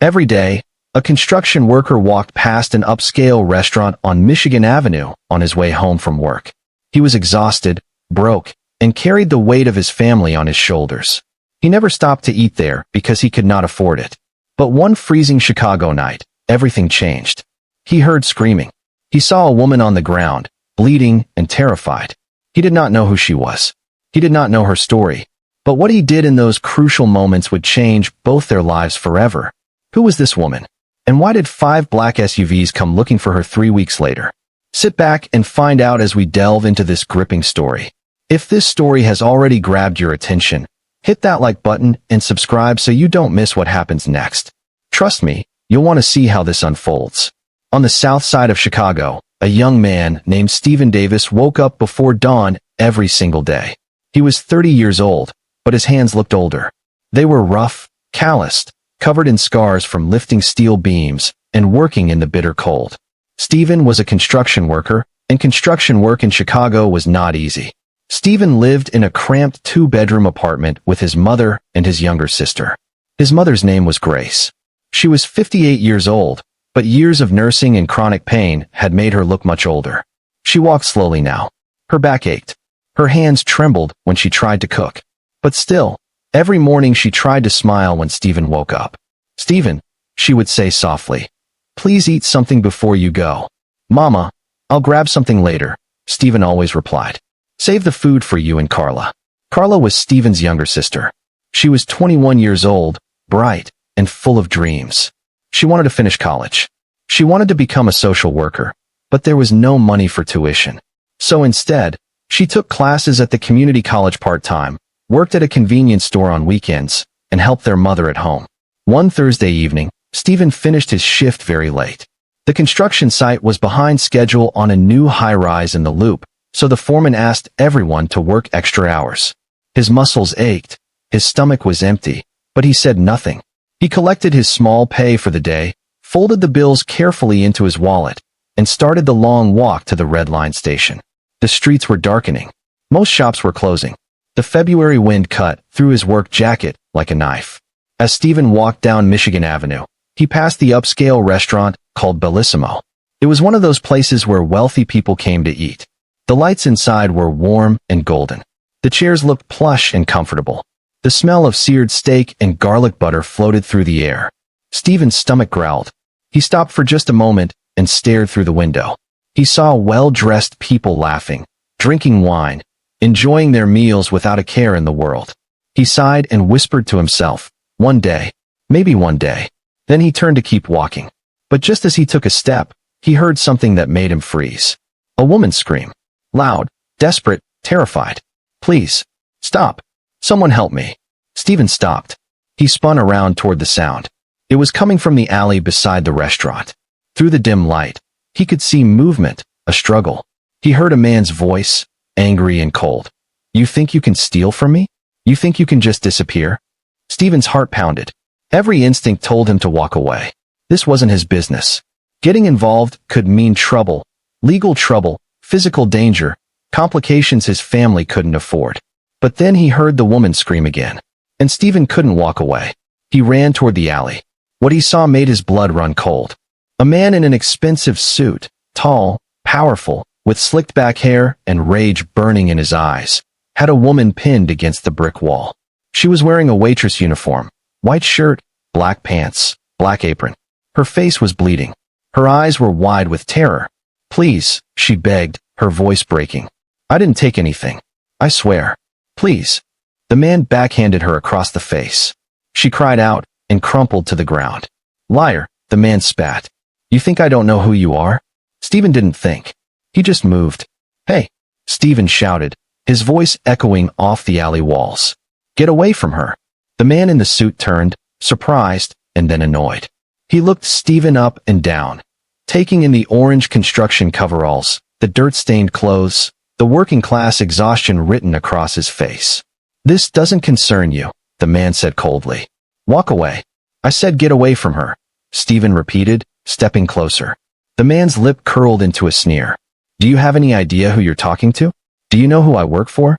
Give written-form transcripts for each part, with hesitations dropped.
Every day, a construction worker walked past an upscale restaurant on Michigan Avenue on his way home from work. He was exhausted, broke, and carried the weight of his family on his shoulders. He never stopped to eat there because he could not afford it. But one freezing Chicago night, everything changed. He heard screaming. He saw a woman on the ground, bleeding and terrified. He did not know who she was. He did not know her story. But what he did in those crucial moments would change both their lives forever. Who was this woman? And why did 5 black SUVs come looking for her 3 weeks later? Sit back and find out as we delve into this gripping story. If this story has already grabbed your attention, hit that like button and subscribe so you don't miss what happens next. Trust me, you'll want to see how this unfolds. On the south side of Chicago, a young man named Stephen Davis woke up before dawn every single day. He was 30 years old, but his hands looked older. They were rough, calloused, covered in scars from lifting steel beams and working in the bitter cold. Stephen was a construction worker, and construction work in Chicago was not easy. Stephen lived in a cramped 2-bedroom apartment with his mother and his younger sister. His mother's name was Grace. She was 58 years old, but years of nursing and chronic pain had made her look much older. She walked slowly now. Her back ached. Her hands trembled when she tried to cook. But still, every morning she tried to smile when Stephen woke up. "Stephen," she would say softly, "please eat something before you go." "Mama, I'll grab something later," Stephen always replied. "Save the food for you and Carla." Carla was Stephen's younger sister. She was 21 years old, bright, and full of dreams. She wanted to finish college. She wanted to become a social worker, but there was no money for tuition. So instead, she took classes at the community college part-time, worked at a convenience store on weekends, and helped their mother at home. One Thursday evening, Stephen finished his shift very late. The construction site was behind schedule on a new high-rise in the Loop, so the foreman asked everyone to work extra hours. His muscles ached, his stomach was empty, but he said nothing. He collected his small pay for the day, folded the bills carefully into his wallet, and started the long walk to the Red Line station. The streets were darkening. Most shops were closing. The February wind cut through his work jacket like a knife. As Stephen walked down Michigan Avenue, he passed the upscale restaurant called Bellissimo. It was one of those places where wealthy people came to eat. The lights inside were warm and golden. The chairs looked plush and comfortable. The smell of seared steak and garlic butter floated through the air. Stephen's stomach growled. He stopped for just a moment and stared through the window. He saw well-dressed people laughing, drinking wine, enjoying their meals without a care in the world. He sighed and whispered to himself, "One day, maybe one day." Then he turned to keep walking. But just as he took a step, he heard something that made him freeze. A woman scream. Loud, desperate, terrified. "Please, stop. Someone help me." Stephen stopped. He spun around toward the sound. It was coming from the alley beside the restaurant. Through the dim light, he could see movement, a struggle. He heard a man's voice, angry and cold. "You think you can steal from me? You think you can just disappear?" Stephen's heart pounded. Every instinct told him to walk away. This wasn't his business. Getting involved could mean trouble, legal trouble, physical danger, complications his family couldn't afford. But then he heard the woman scream again. And Stephen couldn't walk away. He ran toward the alley. What he saw made his blood run cold. A man in an expensive suit, tall, powerful, with slicked back hair and rage burning in his eyes, had a woman pinned against the brick wall. She was wearing a waitress uniform, white shirt, black pants, black apron. Her face was bleeding. Her eyes were wide with terror. "Please," she begged, her voice breaking. "I didn't take anything. I swear. Please." The man backhanded her across the face. She cried out and crumpled to the ground. "Liar," the man spat. "You think I don't know who you are?" Stephen didn't think. He just moved. "Hey," Stephen shouted, his voice echoing off the alley walls. "Get away from her." The man in the suit turned, surprised, and then annoyed. He looked Stephen up and down, taking in the orange construction coveralls, the dirt-stained clothes, the working-class exhaustion written across his face. "This doesn't concern you," the man said coldly. "Walk away." "I said get away from her," Stephen repeated, stepping closer. The man's lip curled into a sneer. "Do you have any idea who you're talking to? Do you know who I work for?"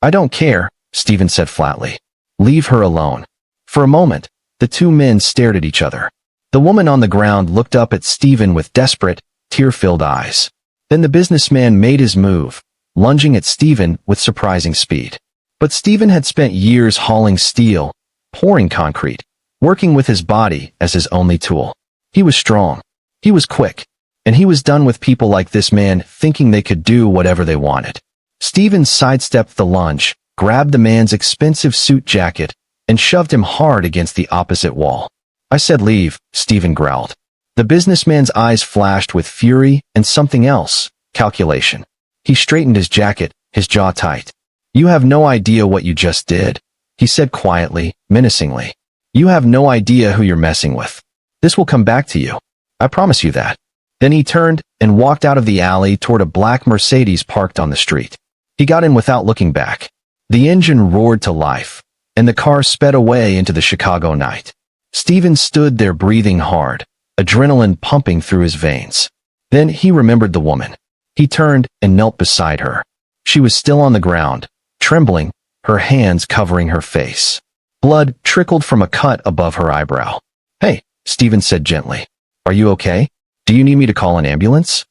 "I don't care," Stephen said flatly. "Leave her alone." For a moment, the two men stared at each other. The woman on the ground looked up at Stephen with desperate, tear-filled eyes. Then the businessman made his move, lunging at Stephen with surprising speed. But Stephen had spent years hauling steel, pouring concrete, working with his body as his only tool. He was strong. He was quick. And he was done with people like this man thinking they could do whatever they wanted. Stephen sidestepped the lunge, grabbed the man's expensive suit jacket, and shoved him hard against the opposite wall. "I said leave," Stephen growled. The businessman's eyes flashed with fury and something else, calculation. He straightened his jacket, his jaw tight. "You have no idea what you just did," he said quietly, menacingly. "You have no idea who you're messing with. This will come back to you. I promise you that." Then he turned and walked out of the alley toward a black Mercedes parked on the street. He got in without looking back. The engine roared to life, and the car sped away into the Chicago night. Stephen stood there breathing hard, adrenaline pumping through his veins. Then he remembered the woman. He turned and knelt beside her. She was still on the ground, trembling, her hands covering her face. Blood trickled from a cut above her eyebrow. "Hey," Stephen said gently. "Are you okay? Do you need me to call an ambulance?"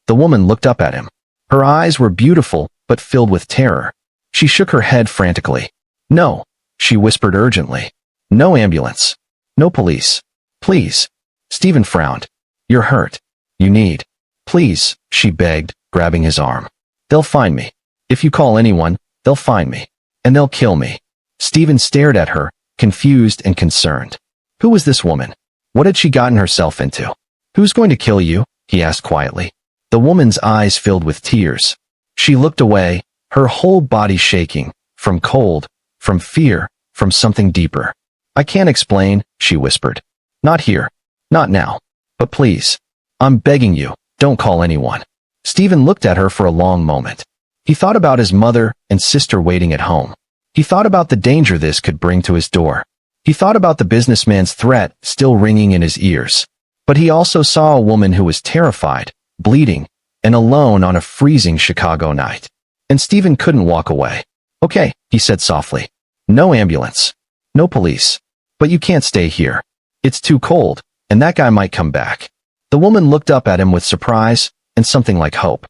The woman looked up at him. Her eyes were beautiful, but filled with terror. She shook her head frantically. "No," she whispered urgently. "No ambulance. No police. Please." Stephen frowned. "You're hurt. You need." "Please," she begged, grabbing his arm. "They'll find me. If you call anyone, they'll find me. And they'll kill me." Stephen stared at her, confused and concerned. Who was this woman? What had she gotten herself into? "Who's going to kill you?" he asked quietly. The woman's eyes filled with tears. She looked away, her whole body shaking, from cold, from fear, from something deeper. "I can't explain," she whispered. "Not here. Not now. But please. I'm begging you, don't call anyone." Stephen looked at her for a long moment. He thought about his mother and sister waiting at home. He thought about the danger this could bring to his door. He thought about the businessman's threat still ringing in his ears. But he also saw a woman who was terrified, bleeding, and alone on a freezing Chicago night. And Stephen couldn't walk away. "Okay," he said softly. "No ambulance. No police. But you can't stay here. It's too cold, and that guy might come back." The woman looked up at him with surprise and something like hope.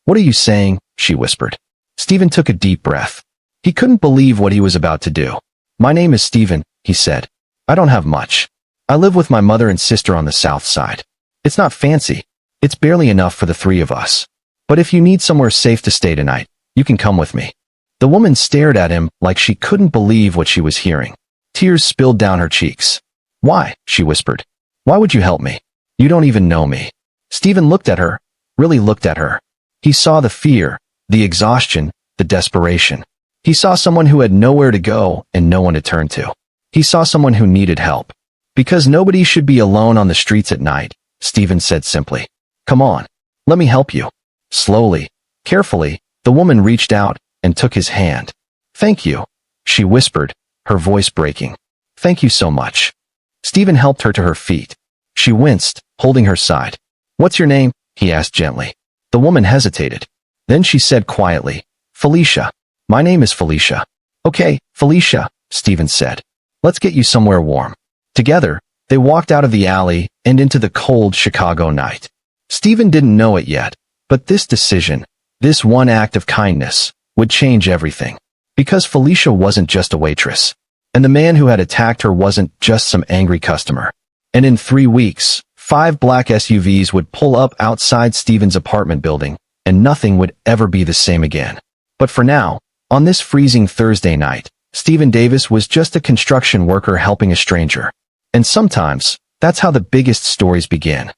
What are you saying?" she whispered. Stephen took a deep breath. He couldn't believe what he was about to do. "My name is Stephen," he said. "I don't have much. I live with my mother and sister on the south side. It's not fancy. It's barely enough for the three of us. But if you need somewhere safe to stay tonight, you can come with me." The woman stared at him like she couldn't believe what she was hearing. Tears spilled down her cheeks. "Why?" she whispered. "Why would you help me? You don't even know me." Stephen looked at her, really looked at her. He saw the fear, the exhaustion, the desperation. He saw someone who had nowhere to go and no one to turn to. He saw someone who needed help. "Because nobody should be alone on the streets at night," Stephen said simply. "Come on. Let me help you." Slowly, carefully, the woman reached out and took his hand. "Thank you," she whispered, her voice breaking. "Thank you so much." Stephen helped her to her feet. She winced, holding her side. "What's your name?" he asked gently. The woman hesitated. Then she said quietly, "Felicia. My name is Felicia." "Okay, Felicia," Stephen said. "Let's get you somewhere warm." Together, they walked out of the alley and into the cold Chicago night. Stephen didn't know it yet, but this decision, this one act of kindness, would change everything. Because Felicia wasn't just a waitress, and the man who had attacked her wasn't just some angry customer. And in 3 weeks, 5 black SUVs would pull up outside Stephen's apartment building, and nothing would ever be the same again. But for now, on this freezing Thursday night, Stephen Davis was just a construction worker helping a stranger. And sometimes, that's how the biggest stories begin.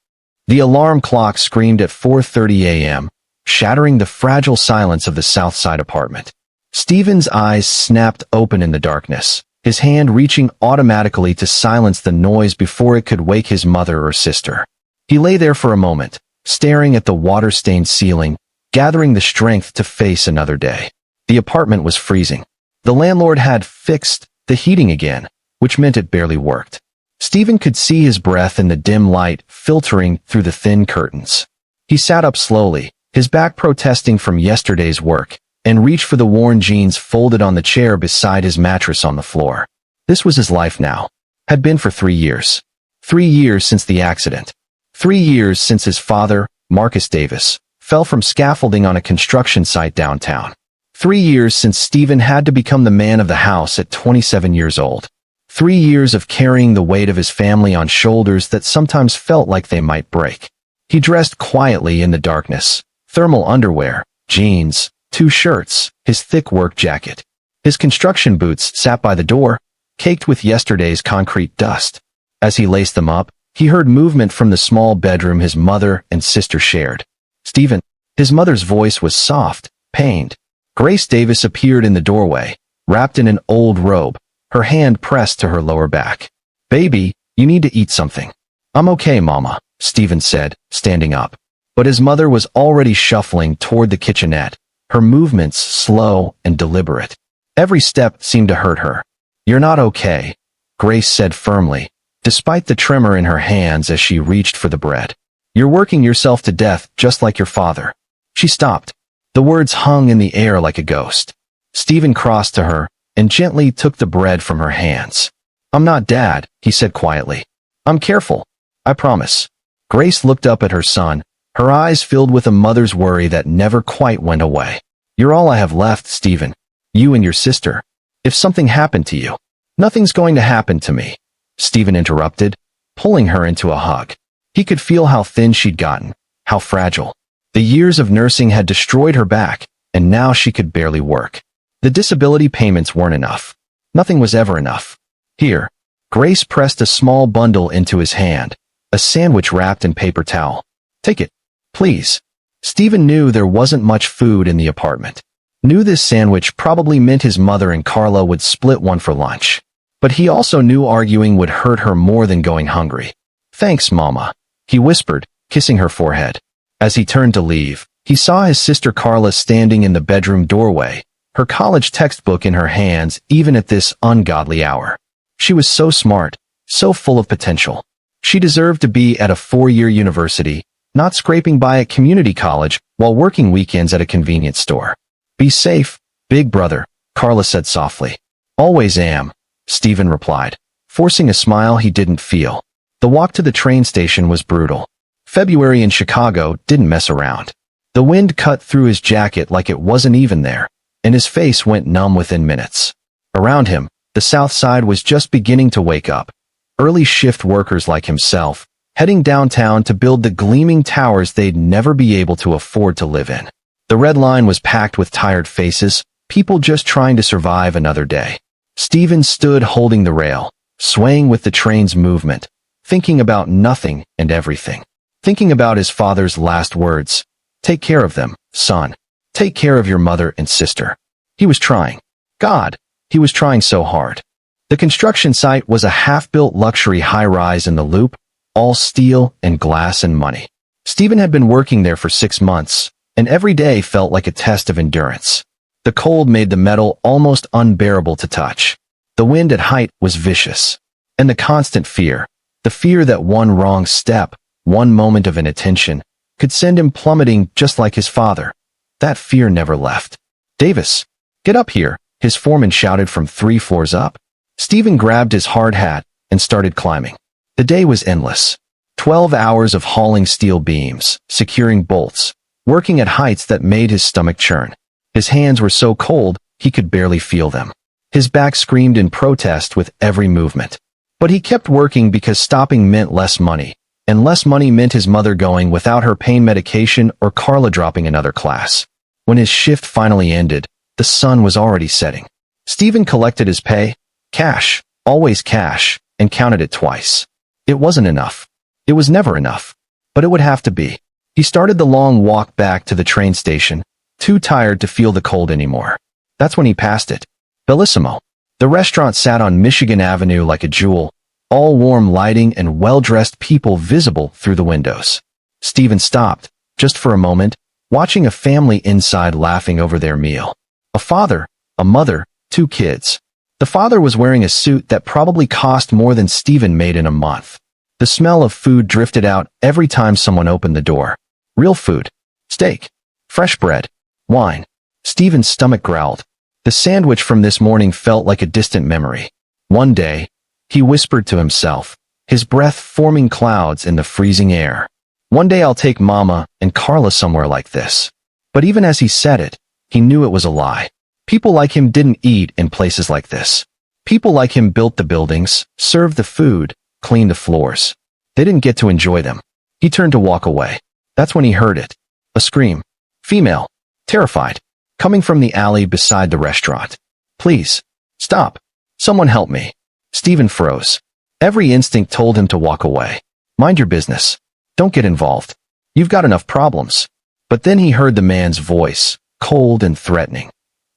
The alarm clock screamed at 4:30 a.m., shattering the fragile silence of the South Side apartment. Stephen's eyes snapped open in the darkness, his hand reaching automatically to silence the noise before it could wake his mother or sister. He lay there for a moment, staring at the water-stained ceiling, gathering the strength to face another day. The apartment was freezing. The landlord had fixed the heating again, which meant it barely worked. Stephen could see his breath in the dim light filtering through the thin curtains. He sat up slowly, his back protesting from yesterday's work, and reached for the worn jeans folded on the chair beside his mattress on the floor. This was his life now. Had been for 3 years. 3 years since the accident. 3 years since his father, Marcus Davis, fell from scaffolding on a construction site downtown. 3 years since Stephen had to become the man of the house at 27 years old. 3 years of carrying the weight of his family on shoulders that sometimes felt like they might break. He dressed quietly in the darkness. Thermal underwear, jeans, 2 shirts, his thick work jacket. His construction boots sat by the door, caked with yesterday's concrete dust. As he laced them up, he heard movement from the small bedroom his mother and sister shared. "Stephen." His mother's voice was soft, pained. Grace Davis appeared in the doorway, wrapped in an old robe, her hand pressed to her lower back. "Baby, you need to eat something." "I'm okay, Mama," Stephen said, standing up. But his mother was already shuffling toward the kitchenette, her movements slow and deliberate. Every step seemed to hurt her. "You're not okay," Grace said firmly, despite the tremor in her hands as she reached for the bread. "You're working yourself to death just like your father." She stopped. The words hung in the air like a ghost. Stephen crossed to her and gently took the bread from her hands. "I'm not Dad," he said quietly. "I'm careful. I promise." Grace looked up at her son, her eyes filled with a mother's worry that never quite went away. "You're all I have left, Stephen. You and your sister. If something happened to you." "Nothing's going to happen to me," Stephen interrupted, pulling her into a hug. He could feel how thin she'd gotten, how fragile. The years of nursing had destroyed her back, and now she could barely work. The disability payments weren't enough. Nothing was ever enough. "Here." Grace pressed a small bundle into his hand, a sandwich wrapped in paper towel. "Take it, please." Stephen knew there wasn't much food in the apartment. Knew this sandwich probably meant his mother and Carla would split one for lunch. But he also knew arguing would hurt her more than going hungry. "Thanks, Mama," he whispered, kissing her forehead. As he turned to leave, he saw his sister Carla standing in the bedroom doorway, her college textbook in her hands even at this ungodly hour. She was so smart, so full of potential. She deserved to be at a 4-year university, not scraping by at community college while working weekends at a convenience store. "Be safe, big brother," Carla said softly. "Always am," Stephen replied, forcing a smile he didn't feel. The walk to the train station was brutal. February in Chicago didn't mess around. The wind cut through his jacket like it wasn't even there, and his face went numb within minutes. Around him, the South Side was just beginning to wake up. Early shift workers like himself, heading downtown to build the gleaming towers they'd never be able to afford to live in. The Red Line was packed with tired faces, people just trying to survive another day. Stephen stood holding the rail, swaying with the train's movement, thinking about nothing and everything. Thinking about his father's last words. "Take care of them, son. Take care of your mother and sister." He was trying. God, he was trying so hard. The construction site was a half-built luxury high-rise in the Loop, all steel and glass and money. Stephen had been working there for 6 months, and every day felt like a test of endurance. The cold made the metal almost unbearable to touch. The wind at height was vicious. And the constant fear, the fear that one wrong step, one moment of inattention, could send him plummeting just like his father. That fear never left. "Davis, get up here," his foreman shouted from 3 floors up. Stephen grabbed his hard hat and started climbing. The day was endless. 12 hours of hauling steel beams, securing bolts, working at heights that made his stomach churn. His hands were so cold, he could barely feel them. His back screamed in protest with every movement. But he kept working because stopping meant less money, and less money meant his mother going without her pain medication or Carla dropping another class. When his shift finally ended, the sun was already setting. Stephen collected his pay, cash, always cash, and counted it twice. It wasn't enough. It was never enough. But it would have to be. He started the long walk back to the train station, too tired to feel the cold anymore. That's when he passed it. Bellissimo. The restaurant sat on Michigan Avenue like a jewel, all warm lighting and well-dressed people visible through the windows. Stephen stopped, just for a moment, watching a family inside laughing over their meal. A father, a mother, 2 kids. The father was wearing a suit that probably cost more than Stephen made in a month. The smell of food drifted out every time someone opened the door. Real food. Steak. Fresh bread. Wine. Stephen's stomach growled. The sandwich from this morning felt like a distant memory. One day, he whispered to himself, his breath forming clouds in the freezing air. One day I'll take Mama and Carla somewhere like this. But even as he said it, he knew it was a lie. People like him didn't eat in places like this. People like him built the buildings, served the food, cleaned the floors. They didn't get to enjoy them. He turned to walk away. That's when he heard it. A scream. Female. Terrified. Coming from the alley beside the restaurant. Please. Stop. Someone help me. Stephen froze. Every instinct told him to walk away. Mind your business. Don't get involved. You've got enough problems. But then he heard the man's voice, cold and threatening.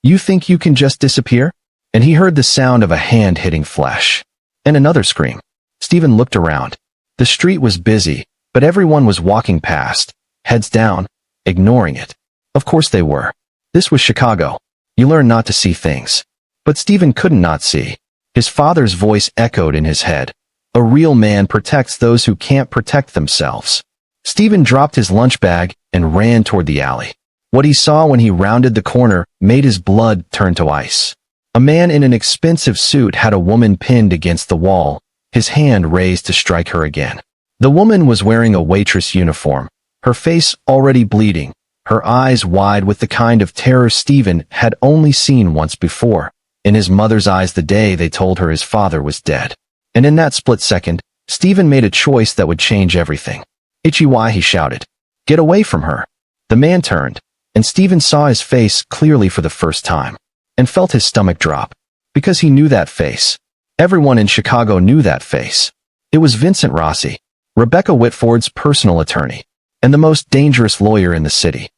You think you can just disappear? And he heard the sound of a hand hitting flesh. And another scream. Stephen looked around. The street was busy, but everyone was walking past, heads down, ignoring it. Of course they were. This was Chicago. You learn not to see things. But Stephen couldn't not see. His father's voice echoed in his head. A real man protects those who can't protect themselves. Stephen dropped his lunch bag and ran toward the alley. What he saw when he rounded the corner made his blood turn to ice. A man in an expensive suit had a woman pinned against the wall, his hand raised to strike her again. The woman was wearing a waitress uniform, her face already bleeding, her eyes wide with the kind of terror Stephen had only seen once before, in his mother's eyes the day they told her his father was dead. And in that split second, Stephen made a choice that would change everything. Ichiwai, he shouted. Get away from her. The man turned, and Stephen saw his face clearly for the first time, and felt his stomach drop, because he knew that face. Everyone in Chicago knew that face. It was Vincent Rossi, Rebecca Whitford's personal attorney, and the most dangerous lawyer in the city.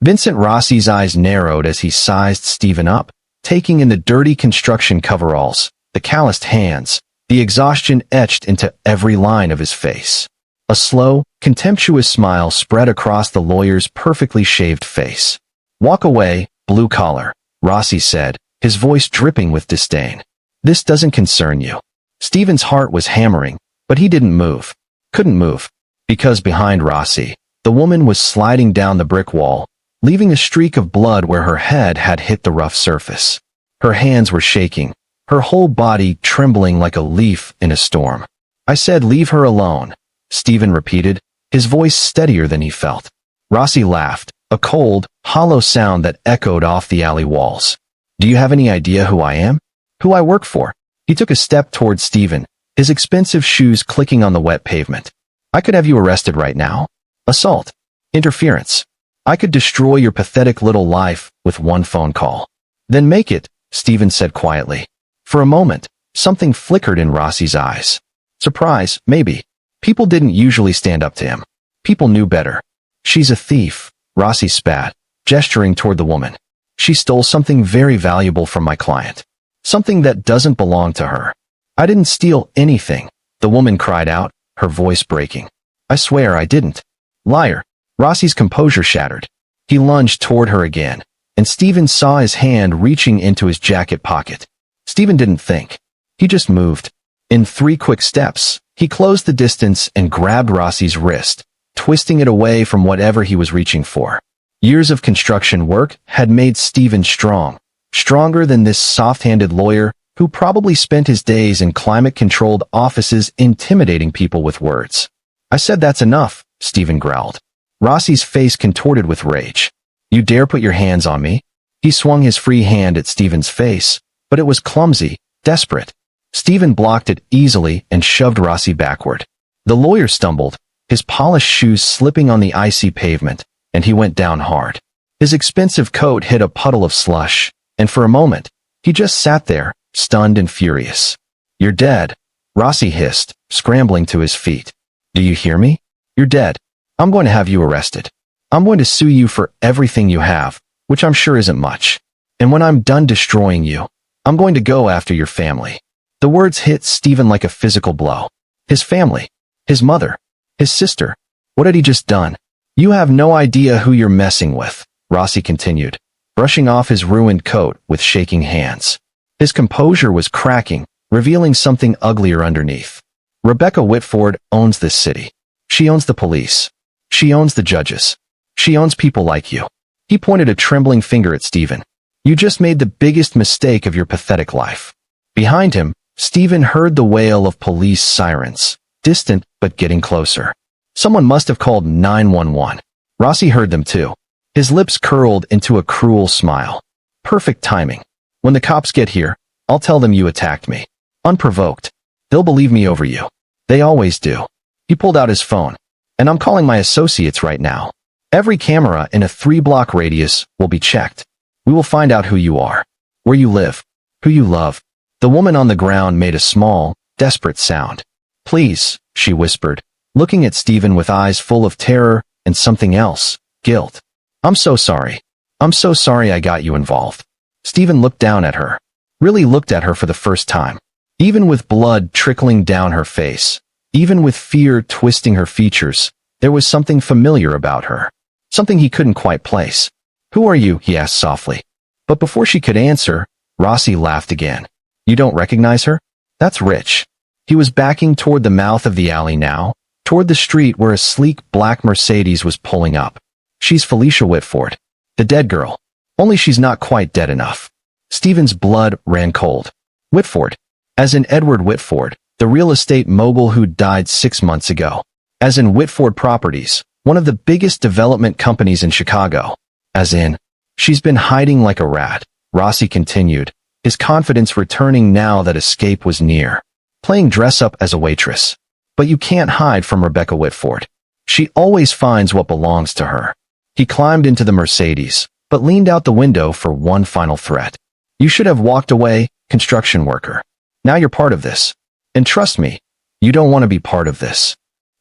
Vincent Rossi's eyes narrowed as he sized Stephen up, taking in the dirty construction coveralls, the calloused hands, the exhaustion etched into every line of his face. A slow, contemptuous smile spread across the lawyer's perfectly shaved face. Walk away, blue collar, Rossi said, his voice dripping with disdain. This doesn't concern you. Stephen's heart was hammering, but he didn't move. Couldn't move. Because behind Rossi, the woman was sliding down the brick wall, leaving a streak of blood where her head had hit the rough surface. Her hands were shaking, her whole body trembling like a leaf in a storm. I said leave her alone, Stephen repeated, his voice steadier than he felt. Rossi laughed, a cold, hollow sound that echoed off the alley walls. Do you have any idea who I am? Who I work for? He took a step toward Stephen, his expensive shoes clicking on the wet pavement. I could have you arrested right now. Assault. Interference. I could destroy your pathetic little life with one phone call. Then make it, Stephen said quietly. For a moment, something flickered in Rossi's eyes. Surprise, maybe. People didn't usually stand up to him. People knew better. She's a thief, Rossi spat, gesturing toward the woman. She stole something very valuable from my client. Something that doesn't belong to her. I didn't steal anything, the woman cried out, her voice breaking. I swear I didn't. Liar. Rossi's composure shattered. He lunged toward her again, and Stephen saw his hand reaching into his jacket pocket. Stephen didn't think. He just moved. In 3 quick steps, he closed the distance and grabbed Rossi's wrist, twisting it away from whatever he was reaching for. Years of construction work had made Stephen strong, stronger than this soft-handed lawyer who probably spent his days in climate-controlled offices intimidating people with words. I said that's enough, Stephen growled. Rossi's face contorted with rage. You dare put your hands on me? He swung his free hand at Stephen's face, but it was clumsy, desperate. Stephen blocked it easily and shoved Rossi backward. The lawyer stumbled, his polished shoes slipping on the icy pavement, and he went down hard. His expensive coat hit a puddle of slush, and for a moment, he just sat there, stunned and furious. You're dead, Rossi hissed, scrambling to his feet. Do you hear me? You're dead. I'm going to have you arrested. I'm going to sue you for everything you have, which I'm sure isn't much. And when I'm done destroying you, I'm going to go after your family. The words hit Stephen like a physical blow. His family. His mother. His sister. What had he just done? You have no idea who you're messing with, Rossi continued, brushing off his ruined coat with shaking hands. His composure was cracking, revealing something uglier underneath. Rebecca Whitford owns this city. She owns the police. She owns the judges. She owns people like you. He pointed a trembling finger at Stephen. You just made the biggest mistake of your pathetic life. Behind him, Stephen heard the wail of police sirens, distant but getting closer. Someone must have called 911. Rossi heard them too. His lips curled into a cruel smile. Perfect timing. When the cops get here, I'll tell them you attacked me. Unprovoked. They'll believe me over you. They always do. He pulled out his phone. And I'm calling my associates right now. Every camera in a 3-block radius will be checked. We will find out who you are, where you live, who you love. The woman on the ground made a small, desperate sound. Please, she whispered, looking at Stephen with eyes full of terror and something else, guilt. I'm so sorry. I'm so sorry I got you involved. Stephen looked down at her. Really looked at her for the first time. Even with blood trickling down her face, even with fear twisting her features, there was something familiar about her. Something he couldn't quite place. Who are you? He asked softly. But before she could answer, Rossi laughed again. You don't recognize her? That's Rich. He was backing toward the mouth of the alley now, toward the street where a sleek black Mercedes was pulling up. She's Felicia Whitford, the dead girl. Only she's not quite dead enough. Stephen's blood ran cold. Whitford. As in Edward Whitford, the real estate mogul who died 6 months ago. As in Whitford Properties, one of the biggest development companies in Chicago. As in, she's been hiding like a rat, Rossi continued, his confidence returning now that escape was near. Playing dress-up as a waitress. But you can't hide from Rebecca Whitford. She always finds what belongs to her. He climbed into the Mercedes, but leaned out the window for one final threat. You should have walked away, construction worker. Now you're part of this. And trust me, you don't want to be part of this.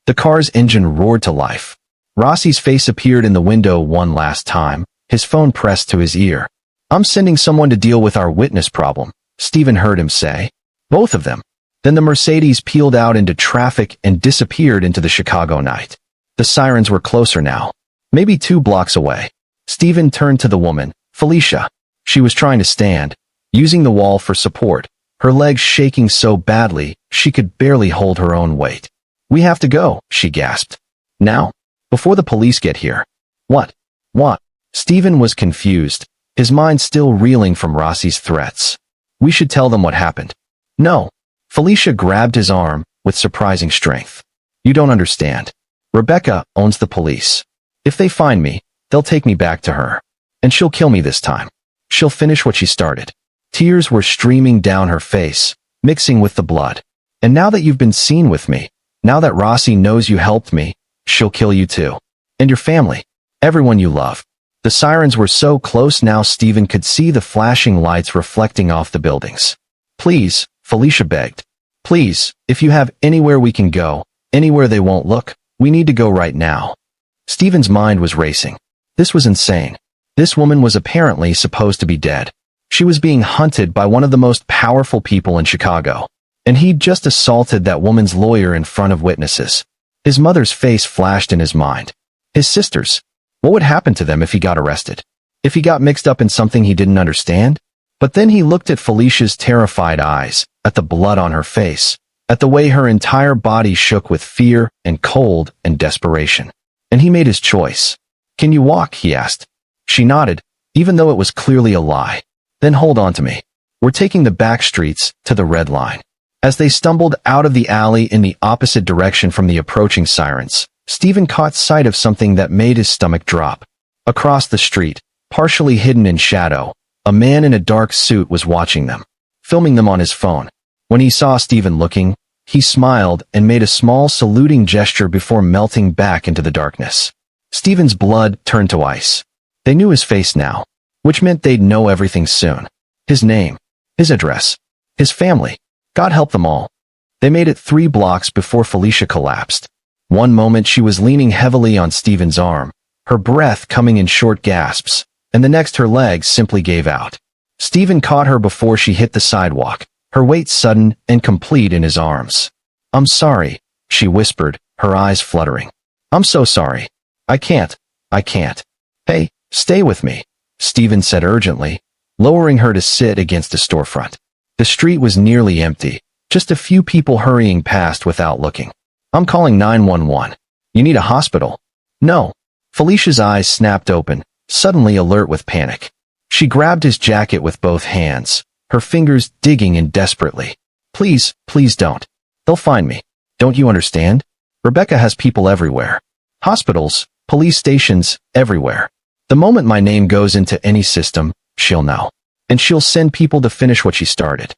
The car's engine roared to life. Rossi's face appeared in the window one last time, his phone pressed to his ear. I'm sending someone to deal with our witness problem, Stephen heard him say. Both of them. Then the Mercedes peeled out into traffic and disappeared into the Chicago night. The sirens were closer now. Maybe 2 blocks away. Stephen turned to the woman, Felicia. She was trying to stand, using the wall for support, her legs shaking so badly she could barely hold her own weight. We have to go, she gasped. Now? Before the police get here. What? What? Stephen was confused, his mind still reeling from Rossi's threats. We should tell them what happened. No. Felicia grabbed his arm with surprising strength. You don't understand. Rebecca owns the police. If they find me, they'll take me back to her. And she'll kill me this time. She'll finish what she started. Tears were streaming down her face, mixing with the blood. And now that you've been seen with me, now that Rossi knows you helped me, she'll kill you too. And your family. Everyone you love. The sirens were so close now Stephen could see the flashing lights reflecting off the buildings. Please, Felicia begged. Please, if you have anywhere we can go, anywhere they won't look, we need to go right now. Stephen's mind was racing. This was insane. This woman was apparently supposed to be dead. She was being hunted by one of the most powerful people in Chicago. And he'd just assaulted that woman's lawyer in front of witnesses. His mother's face flashed in his mind. His sisters. What would happen to them if he got arrested? If he got mixed up in something he didn't understand? But then he looked at Felicia's terrified eyes, at the blood on her face, at the way her entire body shook with fear and cold and desperation. And he made his choice. Can you walk? He asked. She nodded, even though it was clearly a lie. Then hold on to me. We're taking the back streets to the red line. As they stumbled out of the alley in the opposite direction from the approaching sirens, Stephen caught sight of something that made his stomach drop. Across the street, partially hidden in shadow, a man in a dark suit was watching them, filming them on his phone. When he saw Stephen looking, he smiled and made a small saluting gesture before melting back into the darkness. Stephen's blood turned to ice. They knew his face now, which meant they'd know everything soon. His name, his address, his family. God help them all. They made it 3 blocks before Felicia collapsed. One moment she was leaning heavily on Stephen's arm, her breath coming in short gasps, and the next her legs simply gave out. Stephen caught her before she hit the sidewalk, her weight sudden and complete in his arms. I'm sorry, she whispered, her eyes fluttering. I'm so sorry. I can't. Hey, stay with me, Stephen said urgently, lowering her to sit against a storefront. The street was nearly empty, just a few people hurrying past without looking. I'm calling 911. You need a hospital. No. Felicia's eyes snapped open, suddenly alert with panic. She grabbed his jacket with both hands, her fingers digging in desperately. Please don't. They'll find me. Don't you understand? Rebecca has people everywhere. Hospitals, police stations, everywhere. The moment my name goes into any system, she'll know. And she'll send people to finish what she started.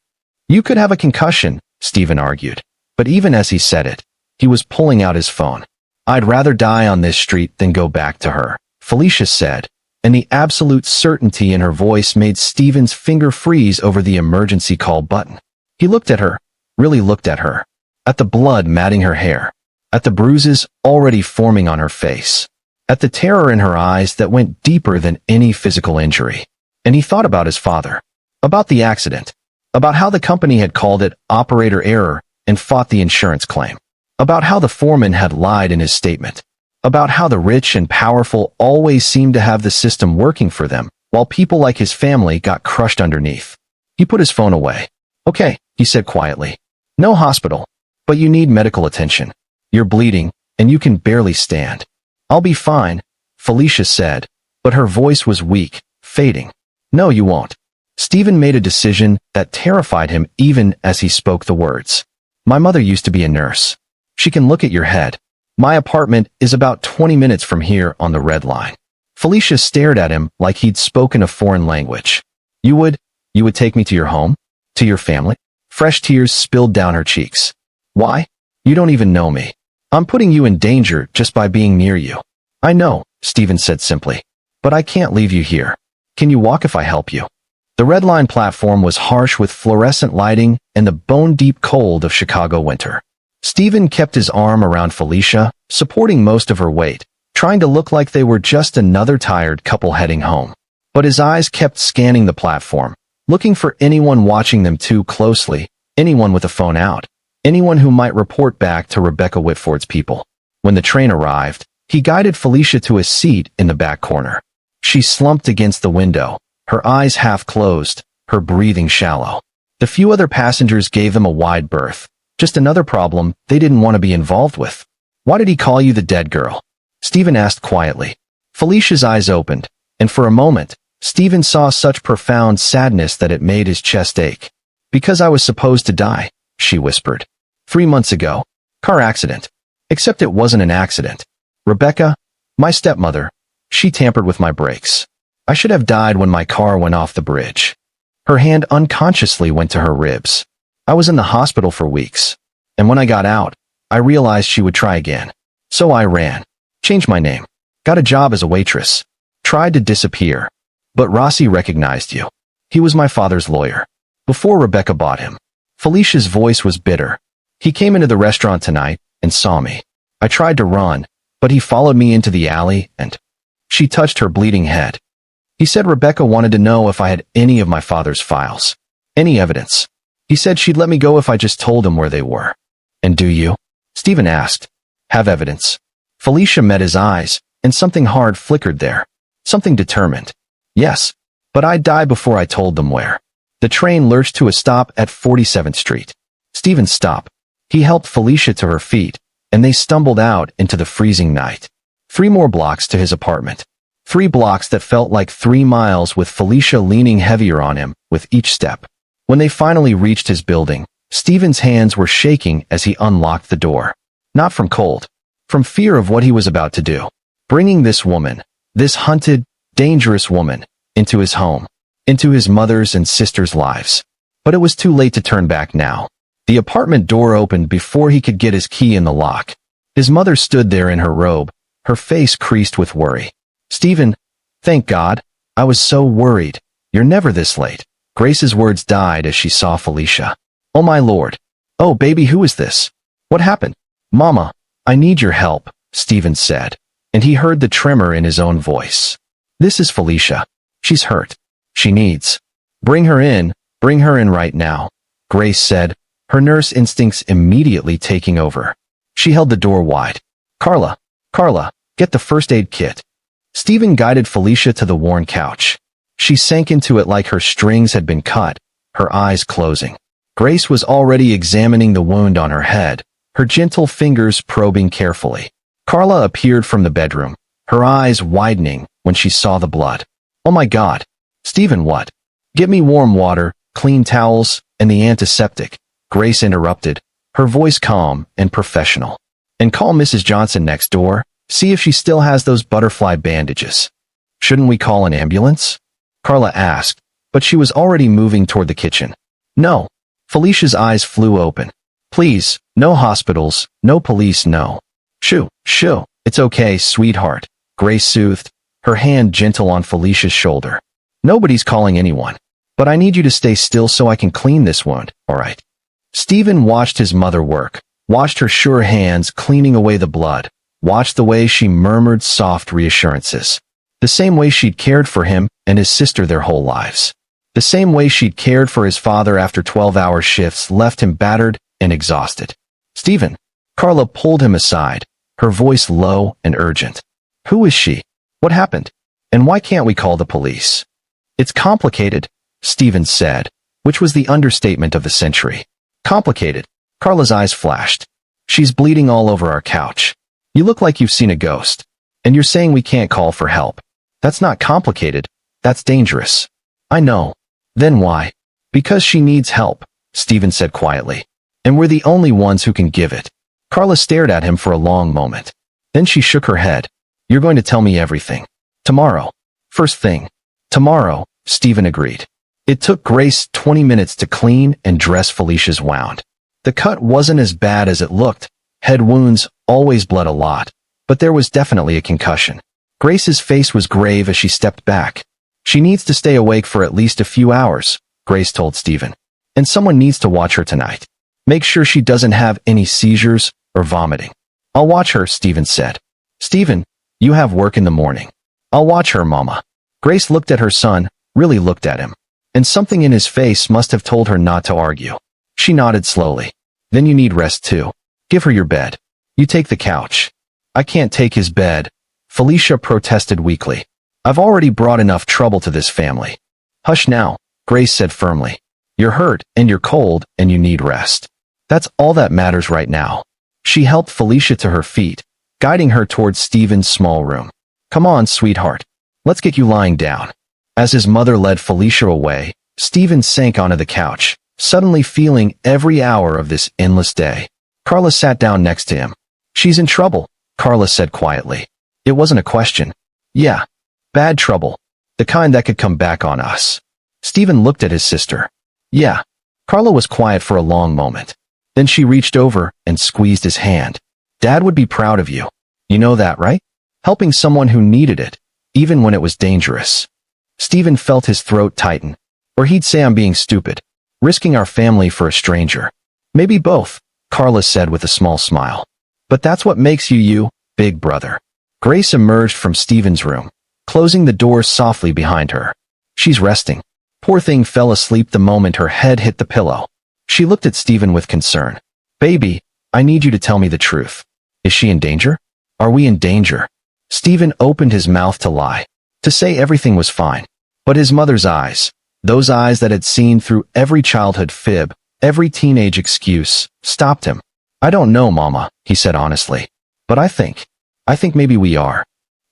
You could have a concussion, Stephen argued. But even as he said it, he was pulling out his phone. I'd rather die on this street than go back to her, Felicia said, and the absolute certainty in her voice made Stephen's finger freeze over the emergency call button. He looked at her, really looked at her, at the blood matting her hair, at the bruises already forming on her face, at the terror in her eyes that went deeper than any physical injury. And he thought about his father, about the accident, about how the company had called it operator error and fought the insurance claim, about how the foreman had lied in his statement, about how the rich and powerful always seemed to have the system working for them, while people like his family got crushed underneath. He put his phone away. Okay, he said quietly. No hospital, but you need medical attention. You're bleeding, and you can barely stand. I'll be fine, Felicia said, but her voice was weak, fading. No, you won't. Stephen made a decision that terrified him even as he spoke the words. My mother used to be a nurse. She can look at your head. My apartment is about 20 minutes from here on the red line. Felicia stared at him like he'd spoken a foreign language. You would take me to your home? To your family? Fresh tears spilled down her cheeks. Why? You don't even know me. I'm putting you in danger just by being near you. I know, Stephen said simply. But I can't leave you here. Can you walk if I help you? The Red Line platform was harsh with fluorescent lighting and the bone-deep cold of Chicago winter. Stephen kept his arm around Felicia, supporting most of her weight, trying to look like they were just another tired couple heading home. But his eyes kept scanning the platform, looking for anyone watching them too closely, anyone with a phone out, anyone who might report back to Rebecca Whitford's people. When the train arrived, he guided Felicia to a seat in the back corner. She slumped against the window, her eyes half closed, her breathing shallow. The few other passengers gave them a wide berth, just another problem they didn't want to be involved with. Why did he call you the dead girl? Stephen asked quietly. Felicia's eyes opened, and for a moment, Stephen saw such profound sadness that it made his chest ache. Because I was supposed to die, she whispered. 3 months ago. Car accident. Except it wasn't an accident. Rebecca, my stepmother, she tampered with my brakes. I should have died when my car went off the bridge. Her hand unconsciously went to her ribs. I was in the hospital for weeks. And when I got out, I realized she would try again. So I ran. Changed my name. Got a job as a waitress. Tried to disappear. But Rossi recognized you. He was my father's lawyer. Before Rebecca bought him. Felicia's voice was bitter. He came into the restaurant tonight and saw me. I tried to run, but he followed me into the alley and... She touched her bleeding head. He said Rebecca wanted to know if I had any of my father's files. Any evidence. He said she'd let me go if I just told him where they were. And do you? Stephen asked. Have evidence. Felicia met his eyes, and something hard flickered there. Something determined. Yes. But I'd die before I told them where. The train lurched to a stop at 47th Street. Stephen stopped. He helped Felicia to her feet, and they stumbled out into the freezing night. 3 more blocks to his apartment. 3 blocks that felt like 3 miles with Felicia leaning heavier on him with each step. When they finally reached his building, Stephen's hands were shaking as he unlocked the door. Not from cold. From fear of what he was about to do. Bringing this woman, this hunted, dangerous woman, into his home. Into his mother's and sister's lives. But it was too late to turn back now. The apartment door opened before he could get his key in the lock. His mother stood there in her robe, her face creased with worry. Stephen, thank God. I was so worried. You're never this late. Grace's words died as she saw Felicia. Oh my Lord. Oh baby, who is this? What happened? Mama, I need your help, Stephen said, and he heard the tremor in his own voice. This is Felicia. She's hurt. She needs. Bring her in right now, Grace said, her nurse instincts immediately taking over. She held the door wide. Carla, get the first aid kit. Stephen guided Felicia to the worn couch. She sank into it like her strings had been cut, her eyes closing. Grace was already examining the wound on her head, her gentle fingers probing carefully. Carla appeared from the bedroom, her eyes widening when she saw the blood. Oh my God. Stephen, what? Get me warm water, clean towels, and the antiseptic, Grace interrupted, her voice calm and professional. And call Mrs. Johnson next door, see if she still has those butterfly bandages. Shouldn't we call an ambulance? Carla asked, but she was already moving toward the kitchen. No. Felicia's eyes flew open. Please, no hospitals, no police, no. Shoo, it's okay, sweetheart, Grace soothed, her hand gentle on Felicia's shoulder. Nobody's calling anyone. But I need you to stay still so I can clean this wound, all right? Stephen watched his mother work, watched her sure hands cleaning away the blood, watched the way she murmured soft reassurances. The same way she'd cared for him and his sister their whole lives. The same way she'd cared for his father after 12-hour shifts left him battered and exhausted. Stephen. Carla pulled him aside, her voice low and urgent. Who is she? What happened? And why can't we call the police? It's complicated, Stephen said, which was the understatement of the century. Complicated. Carla's eyes flashed. She's bleeding all over our couch. You look like you've seen a ghost. And you're saying we can't call for help. That's not complicated. That's dangerous. I know. Then why? Because she needs help, Stephen said quietly. And we're the only ones who can give it. Carla stared at him for a long moment. Then she shook her head. You're going to tell me everything. Tomorrow. First thing. Tomorrow, Stephen agreed. It took Grace 20 minutes to clean and dress Felicia's wound. The cut wasn't as bad as it looked. Head wounds always bled a lot, but there was definitely a concussion. Grace's face was grave as she stepped back. She needs to stay awake for at least a few hours, Grace told Stephen. And someone needs to watch her tonight. Make sure she doesn't have any seizures or vomiting. I'll watch her, Stephen said. Stephen, you have work in the morning. I'll watch her, Mama. Grace looked at her son, really looked at him. And something in his face must have told her not to argue. She nodded slowly. Then you need rest too. Give her your bed. You take the couch. I can't take his bed, Felicia protested weakly. I've already brought enough trouble to this family. Hush now, Grace said firmly. You're hurt, and you're cold, and you need rest. That's all that matters right now. She helped Felicia to her feet, guiding her towards Stephen's small room. Come on, sweetheart. Let's get you lying down. As his mother led Felicia away, Stephen sank onto the couch, suddenly feeling every hour of this endless day. Carla sat down next to him. She's in trouble, Carla said quietly. It wasn't a question. Yeah. Bad trouble. The kind that could come back on us. Stephen looked at his sister. Yeah. Carla was quiet for a long moment. Then she reached over and squeezed his hand. Dad would be proud of you. You know that, right? Helping someone who needed it, even when it was dangerous. Stephen felt his throat tighten. Or he'd say I'm being stupid. Risking our family for a stranger. Maybe both, Carla said with a small smile. But that's what makes you you, big brother. Grace emerged from Stephen's room, closing the door softly behind her. She's resting. Poor thing fell asleep the moment her head hit the pillow. She looked at Stephen with concern. Baby, I need you to tell me the truth. Is she in danger? Are we in danger? Stephen opened his mouth to lie, to say everything was fine. But his mother's eyes, those eyes that had seen through every childhood fib, every teenage excuse, stopped him. I don't know, Mama, he said honestly. But I think maybe we are.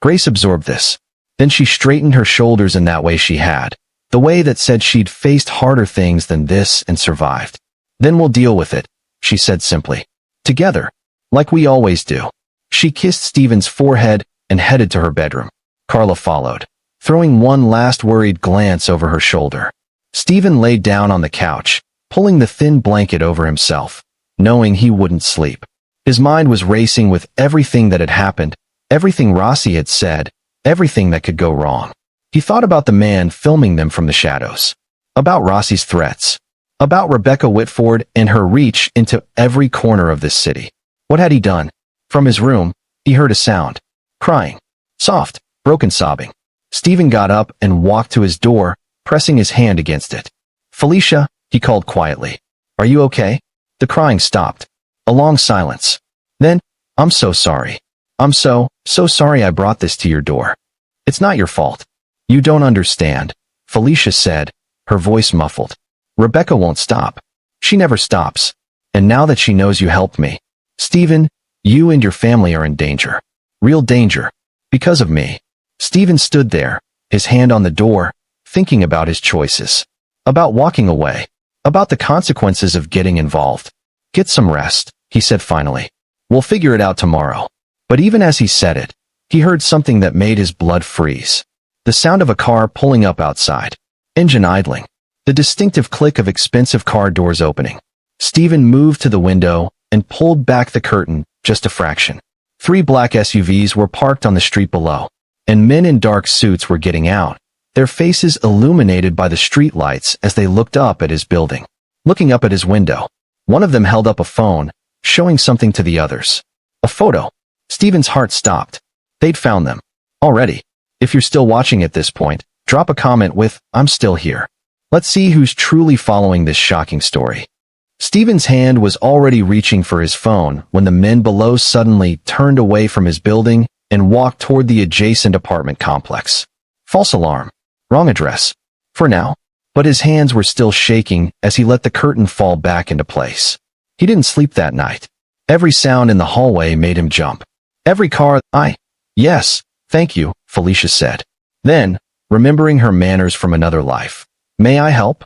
Grace absorbed this. Then she straightened her shoulders in that way she had, the way that said she'd faced harder things than this and survived. Then we'll deal with it, she said simply. Together. Like we always do. She kissed Stephen's forehead and headed to her bedroom. Carla followed, throwing one last worried glance over her shoulder. Stephen lay down on the couch, pulling the thin blanket over himself, knowing he wouldn't sleep. His mind was racing with everything that had happened, everything Rossi had said, everything that could go wrong. He thought about the man filming them from the shadows, about Rossi's threats, about Rebecca Whitford and her reach into every corner of this city. What had he done? From his room, he heard a sound. Crying. Soft, broken sobbing. Stephen got up and walked to his door, pressing his hand against it. Felicia, he called quietly. Are you okay? The crying stopped. A long silence. Then, I'm so sorry. I'm so sorry I brought this to your door. It's not your fault. You don't understand, Felicia said, her voice muffled. Rebecca won't stop. She never stops. And now that she knows you helped me, Stephen, you and your family are in danger. Real danger. Because of me. Stephen stood there, his hand on the door, thinking about his choices. About walking away. About the consequences of getting involved. Get some rest, he said finally. We'll figure it out tomorrow. But even as he said it, he heard something that made his blood freeze. The sound of a car pulling up outside. Engine idling. The distinctive click of expensive car doors opening. Stephen moved to the window and pulled back the curtain just a fraction. 3 black SUVs were parked on the street below, and men in dark suits were getting out, their faces illuminated by the street lights as they looked up at his building. Looking up at his window, one of them held up a phone, showing something to the others. A photo. Stephen's heart stopped. They'd found them. Already. If you're still watching at this point, drop a comment with, "I'm still here." Let's see who's truly following this shocking story. Stephen's hand was already reaching for his phone when the men below suddenly turned away from his building and walked toward the adjacent apartment complex. False alarm. Wrong address. For now. But his hands were still shaking as he let the curtain fall back into place. He didn't sleep that night. Every sound in the hallway made him jump. Every car. Yes, thank you, Felicia said. Then, remembering her manners from another life. May I help?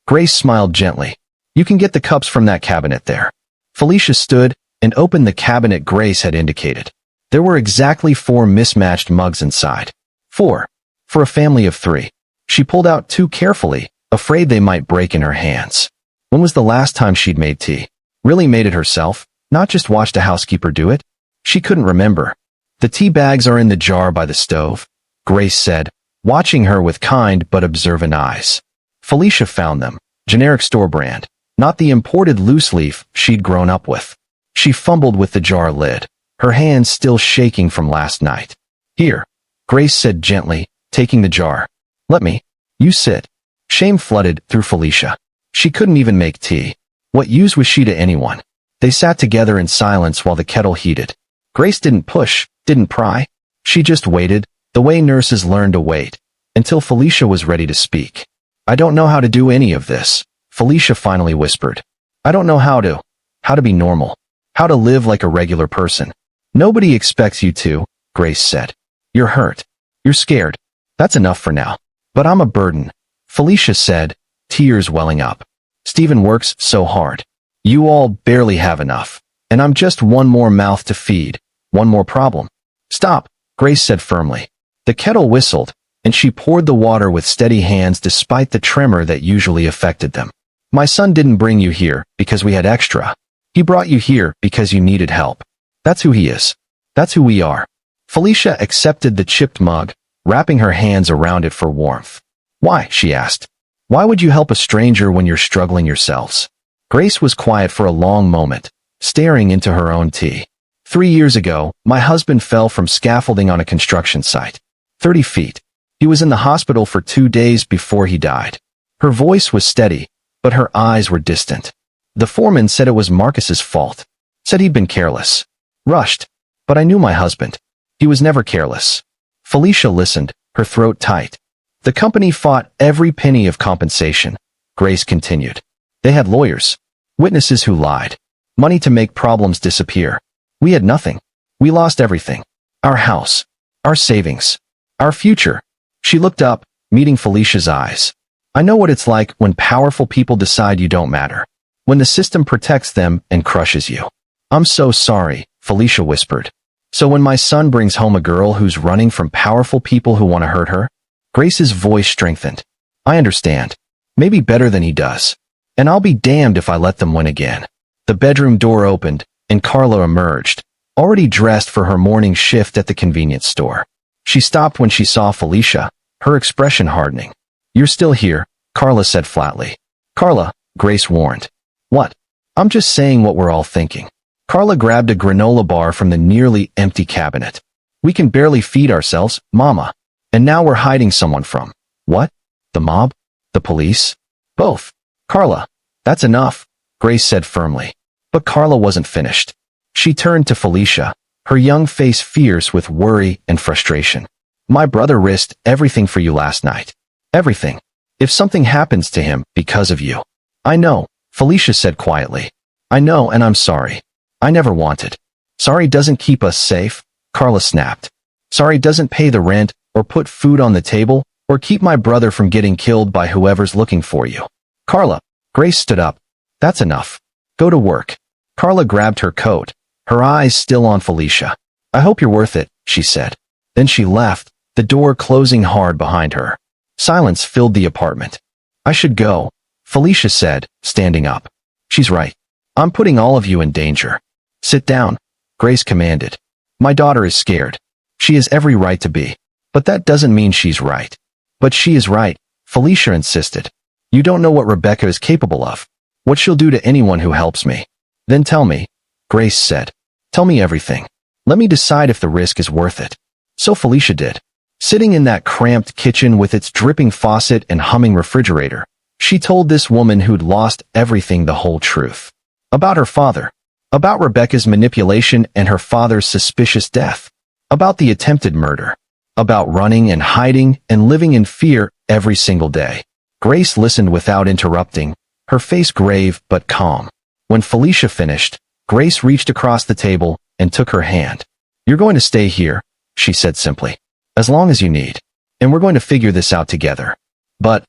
Grace smiled gently. You can get the cups from that cabinet there. Felicia stood and opened the cabinet Grace had indicated. There were exactly 4 mismatched mugs inside. 4. For a family of 3. She pulled out 2 carefully, afraid they might break in her hands. When was the last time she'd made tea? Really made it herself, not just watched a housekeeper do it? She couldn't remember. The tea bags are in the jar by the stove, Grace said, watching her with kind but observant eyes. Felicia found them, generic store brand, not the imported loose leaf she'd grown up with. She fumbled with the jar lid, her hands still shaking from last night. Here, Grace said gently, taking the jar. Let me. You sit. Shame flooded through Felicia. She couldn't even make tea. What use was she to anyone? They sat together in silence while the kettle heated. Grace didn't push, didn't pry. She just waited, the way nurses learn to wait, until Felicia was ready to speak. I don't know how to do any of this, Felicia finally whispered. I don't know how to be normal, how to live like a regular person. Nobody expects you to, Grace said. You're hurt. You're scared. That's enough for now. But I'm a burden, Felicia said, tears welling up. Stephen works so hard. You all barely have enough. And I'm just one more mouth to feed, one more problem. Stop, Grace said firmly. The kettle whistled, and she poured the water with steady hands despite the tremor that usually affected them. My son didn't bring you here because we had extra. He brought you here because you needed help. That's who he is. That's who we are. Felicia accepted the chipped mug, wrapping her hands around it for warmth. Why? She asked. Why would you help a stranger when you're struggling yourselves? Grace was quiet for a long moment, staring into her own tea. 3 years ago, my husband fell from scaffolding on a construction site. 30 feet. He was in the hospital for 2 days before he died. Her voice was steady, but her eyes were distant. The foreman said it was Marcus's fault. Said he'd been careless. Rushed. But I knew my husband. He was never careless. Felicia listened, her throat tight. The company fought every penny of compensation, Grace continued. They had lawyers, witnesses who lied, money to make problems disappear. We had nothing. We lost everything. Our house, our savings, our future. She looked up, meeting Felicia's eyes. I know what it's like when powerful people decide you don't matter, when the system protects them and crushes you. I'm so sorry, Felicia whispered. So when my son brings home a girl who's running from powerful people who want to hurt her? Grace's voice strengthened. I understand. Maybe better than he does. And I'll be damned if I let them win again. The bedroom door opened, and Carla emerged, already dressed for her morning shift at the convenience store. She stopped when she saw Felicia, her expression hardening. You're still here, Carla said flatly. Carla, Grace warned. What? I'm just saying what we're all thinking. Carla grabbed a granola bar from the nearly empty cabinet. We can barely feed ourselves, Mama. And now we're hiding someone from. What? The mob? The police? Both. Carla, that's enough, Grace said firmly. But Carla wasn't finished. She turned to Felicia, her young face fierce with worry and frustration. My brother risked everything for you last night. Everything. If something happens to him because of you. I know, Felicia said quietly. I know, and I'm sorry. I never wanted. Sorry doesn't keep us safe, Carla snapped. Sorry doesn't pay the rent, or put food on the table, or keep my brother from getting killed by whoever's looking for you. Carla, Grace stood up. That's enough. Go to work. Carla grabbed her coat, her eyes still on Felicia. "I hope you're worth it," she said. Then she left, the door closing hard behind her. Silence filled the apartment. "I should go," Felicia said, standing up. "She's right. I'm putting all of you in danger." "Sit down," Grace commanded. "My daughter is scared. She has every right to be. But that doesn't mean she's right." "But she is right," Felicia insisted. "You don't know what Rebecca is capable of. What she'll do to anyone who helps me." "Then tell me," Grace said. "Tell me everything. Let me decide if the risk is worth it." So Felicia did. Sitting in that cramped kitchen with its dripping faucet and humming refrigerator, she told this woman who'd lost everything the whole truth. About her father. About Rebecca's manipulation and her father's suspicious death. About the attempted murder. About running and hiding and living in fear every single day. Grace listened without interrupting, her face grave but calm. When Felicia finished, Grace reached across the table and took her hand. "You're going to stay here," she said simply. "As long as you need. And we're going to figure this out together. But,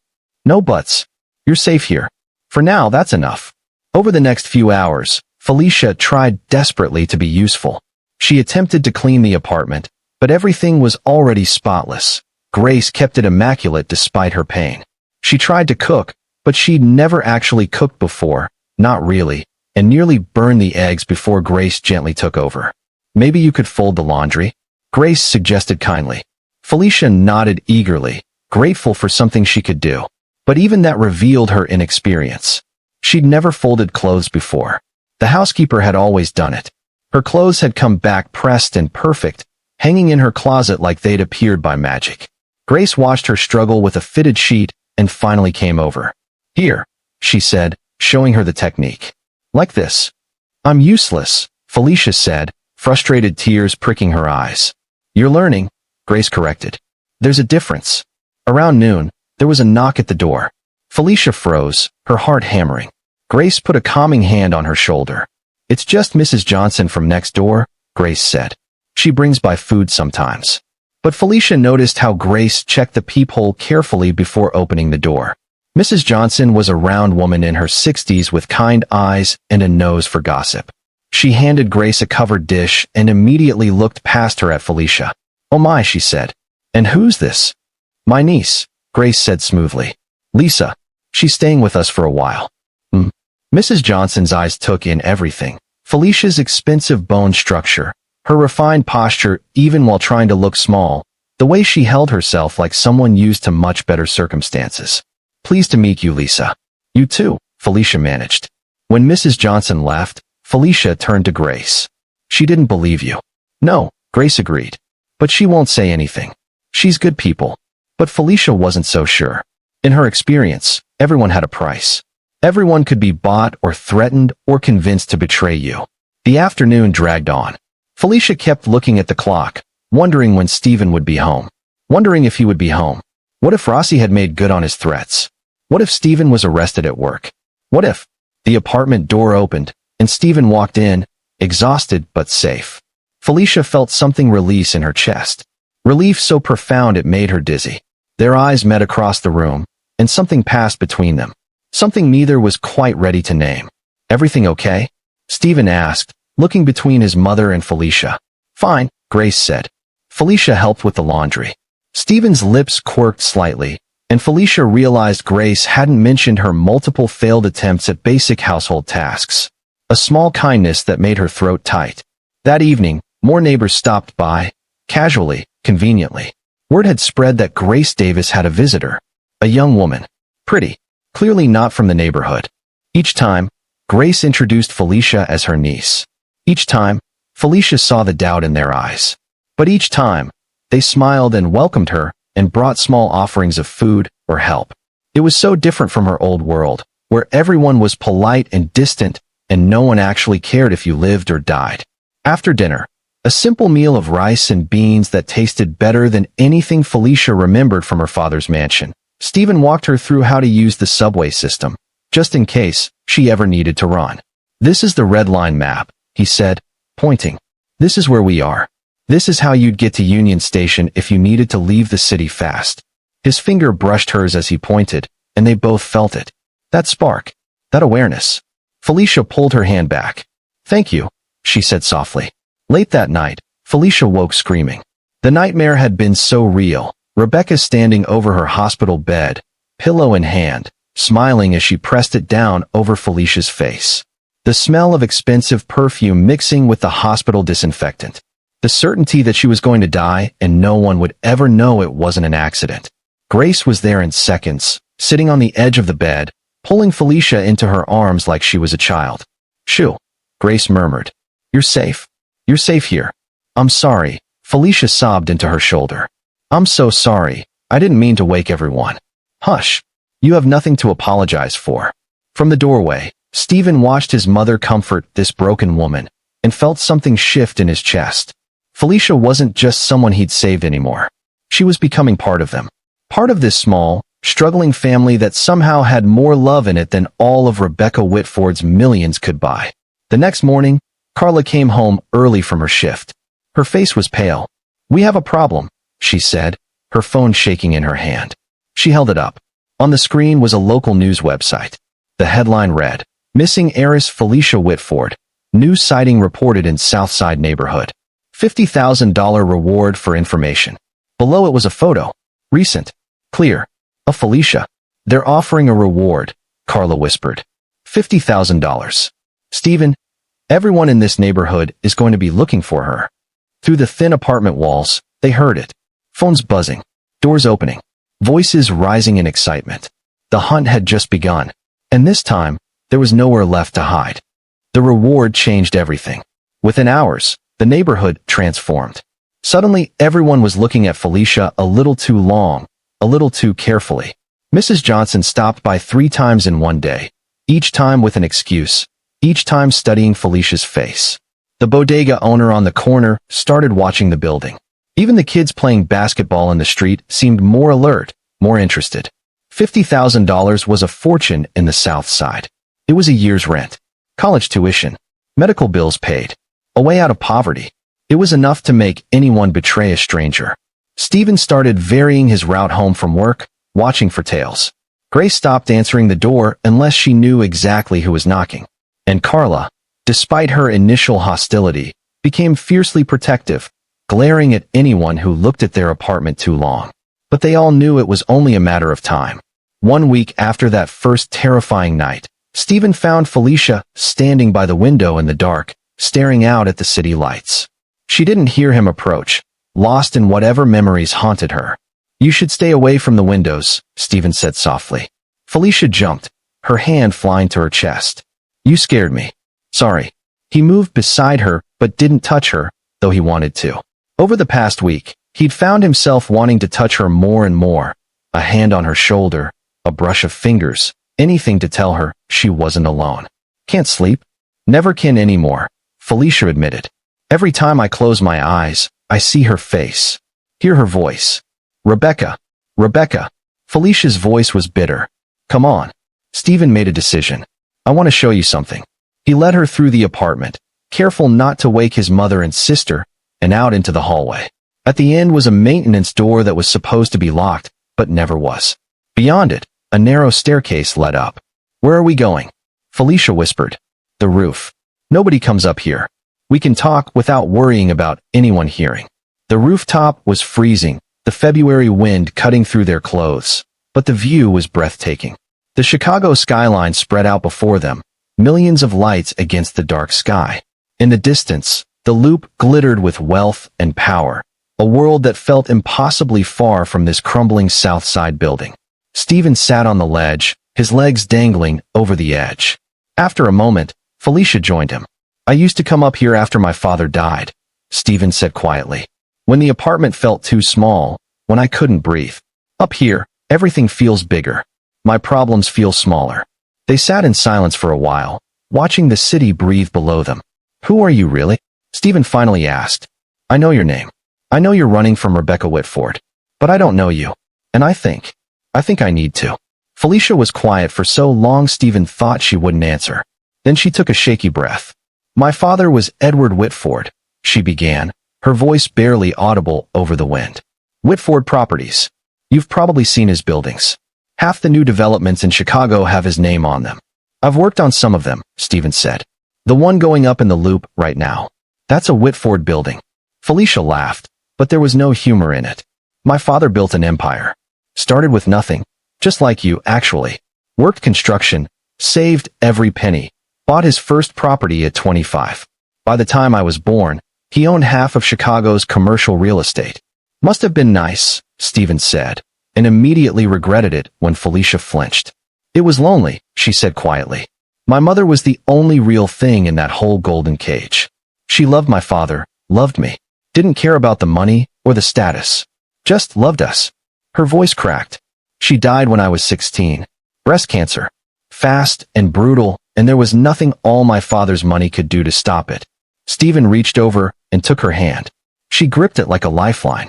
no buts. You're safe here. For now, that's enough." Over the next few hours, Felicia tried desperately to be useful. She attempted to clean the apartment, but everything was already spotless. Grace kept it immaculate despite her pain. She tried to cook, but she'd never actually cooked before, not really, and nearly burned the eggs before Grace gently took over. "Maybe you could fold the laundry?" Grace suggested kindly. Felicia nodded eagerly, grateful for something she could do. But even that revealed her inexperience. She'd never folded clothes before. The housekeeper had always done it. Her clothes had come back pressed and perfect, hanging in her closet like they'd appeared by magic. Grace watched her struggle with a fitted sheet and finally came over. "Here," she said, showing her the technique. "Like this." "I'm useless," Felicia said, frustrated tears pricking her eyes. "You're learning," Grace corrected. "There's a difference." Around noon, there was a knock at the door. Felicia froze, her heart hammering. Grace put a calming hand on her shoulder. "It's just Mrs. Johnson from next door," Grace said. "She brings by food sometimes." But Felicia noticed how Grace checked the peephole carefully before opening the door. Mrs. Johnson was a round woman in her 60s with kind eyes and a nose for gossip. She handed Grace a covered dish and immediately looked past her at Felicia. "Oh my," she said. "And who's this?" "My niece," Grace said smoothly. "Lisa. She's staying with us for a while." Mrs. Johnson's eyes took in everything. Felicia's expensive bone structure, her refined posture even while trying to look small, the way she held herself like someone used to much better circumstances. "Pleased to meet you, Lisa." "You too," Felicia managed. When Mrs. Johnson left, Felicia turned to Grace. "She didn't believe you." "No," Grace agreed. "But she won't say anything. She's good people." But Felicia wasn't so sure. In her experience, everyone had a price. Everyone could be bought or threatened or convinced to betray you. The afternoon dragged on. Felicia kept looking at the clock, wondering when Stephen would be home. Wondering if he would be home. What if Rossi had made good on his threats? What if Stephen was arrested at work? What if the apartment door opened and Stephen walked in, exhausted but safe? Felicia felt something release in her chest. Relief so profound it made her dizzy. Their eyes met across the room, and something passed between them. Something neither was quite ready to name. "Everything okay?" Stephen asked, looking between his mother and Felicia. "Fine," Grace said. Felicia helped with the laundry. Stephen's lips quirked slightly, and Felicia realized Grace hadn't mentioned her multiple failed attempts at basic household tasks. A small kindness that made her throat tight. That evening, more neighbors stopped by, casually, conveniently. Word had spread that Grace Davis had a visitor. A young woman. Pretty. Clearly not from the neighborhood. Each time, Grace introduced Felicia as her niece. Each time, Felicia saw the doubt in their eyes. But each time, they smiled and welcomed her and brought small offerings of food or help. It was so different from her old world, where everyone was polite and distant and no one actually cared if you lived or died. After dinner, a simple meal of rice and beans that tasted better than anything Felicia remembered from her father's mansion. Stephen walked her through how to use the subway system, just in case she ever needed to run. "This is the red line map," he said, pointing. "This is where we are. This is how you'd get to Union Station if you needed to leave the city fast." His finger brushed hers as he pointed, and they both felt it. That spark. That awareness. Felicia pulled her hand back. Thank you, she said softly. Late that night, Felicia woke screaming. The nightmare had been so real. Rebecca standing over her hospital bed, pillow in hand, smiling as she pressed it down over Felicia's face. The smell of expensive perfume mixing with the hospital disinfectant. The certainty that she was going to die and no one would ever know it wasn't an accident. Grace was there in seconds, sitting on the edge of the bed, pulling Felicia into her arms like she was a child. Shoo, Grace murmured. You're safe. You're safe here. I'm sorry, Felicia sobbed into her shoulder. I'm so sorry, I didn't mean to wake everyone. Hush. You have nothing to apologize for. From the doorway, Stephen watched his mother comfort this broken woman and felt something shift in his chest. Felicia wasn't just someone he'd saved anymore. She was becoming part of them. Part of this small, struggling family that somehow had more love in it than all of Rebecca Whitford's millions could buy. The next morning, Carla came home early from her shift. Her face was pale. We have a problem, she said, her phone shaking in her hand. She held it up. On the screen was a local news website. The headline read, Missing Heiress Felicia Whitford. New sighting reported in Southside neighborhood. $50,000 reward for information. Below it was a photo. Recent. Clear. Of Felicia. They're offering a reward, Carla whispered. $50,000. Stephen, everyone in this neighborhood is going to be looking for her. Through the thin apartment walls, they heard it. Phones buzzing. Doors opening. Voices rising in excitement. The hunt had just begun. And this time, there was nowhere left to hide. The reward changed everything. Within hours, the neighborhood transformed. Suddenly, everyone was looking at Felicia a little too long, a little too carefully. Mrs. Johnson stopped by 3 times in one day, each time with an excuse, each time studying Felicia's face. The bodega owner on the corner started watching the building. Even the kids playing basketball in the street seemed more alert, more interested. $50,000 was a fortune in the South Side. It was a year's rent, college tuition, medical bills paid, a way out of poverty. It was enough to make anyone betray a stranger. Stephen started varying his route home from work, watching for tails. Grace stopped answering the door unless she knew exactly who was knocking. And Carla, despite her initial hostility, became fiercely protective, glaring at anyone who looked at their apartment too long. But they all knew it was only a matter of time. 1 week after that first terrifying night, Stephen found Felicia standing by the window in the dark, staring out at the city lights. She didn't hear him approach, lost in whatever memories haunted her. You should stay away from the windows, Stephen said softly. Felicia jumped, her hand flying to her chest. You scared me. Sorry. He moved beside her, but didn't touch her, though he wanted to. Over the past week, he'd found himself wanting to touch her more and more. A hand on her shoulder, a brush of fingers, anything to tell her she wasn't alone. Can't sleep? Never can anymore, Felicia admitted. Every time I close my eyes, I see her face. Hear her voice. Rebecca. Rebecca. Felicia's voice was bitter. Come on. Stephen made a decision. I want to show you something. He led her through the apartment, careful not to wake his mother and sister, and out into the hallway. At the end was a maintenance door that was supposed to be locked, but never was. Beyond it, a narrow staircase led up. Where are we going? Felicia whispered. The roof. Nobody comes up here. We can talk without worrying about anyone hearing. The rooftop was freezing, the February wind cutting through their clothes, but the view was breathtaking. The Chicago skyline spread out before them, millions of lights against the dark sky. In the distance, the Loop glittered with wealth and power, a world that felt impossibly far from this crumbling South Side building. Stephen sat on the ledge, his legs dangling over the edge. After a moment, Felicia joined him. I used to come up here after my father died, Stephen said quietly. When the apartment felt too small, when I couldn't breathe. Up here, everything feels bigger. My problems feel smaller. They sat in silence for a while, watching the city breathe below them. Who are you really? Stephen finally asked. I know your name. I know you're running from Rebecca Whitford. But I don't know you. And I think I need to. Felicia was quiet for so long Stephen thought she wouldn't answer. Then she took a shaky breath. My father was Edward Whitford, she began, her voice barely audible over the wind. Whitford Properties. You've probably seen his buildings. Half the new developments in Chicago have his name on them. I've worked on some of them, Stephen said. The one going up in the loop right now. That's a Whitford building. Felicia laughed, but there was no humor in it. My father built an empire. Started with nothing, just like you, actually. Worked construction, saved every penny, bought his first property at 25. By the time I was born, he owned half of Chicago's commercial real estate. Must have been nice, Stephen said, and immediately regretted it when Felicia flinched. It was lonely, she said quietly. My mother was the only real thing in that whole golden cage. She loved my father, loved me, didn't care about the money or the status. Just loved us. Her voice cracked. She died when I was 16. Breast cancer. Fast and brutal, and there was nothing all my father's money could do to stop it. Stephen reached over and took her hand. She gripped it like a lifeline.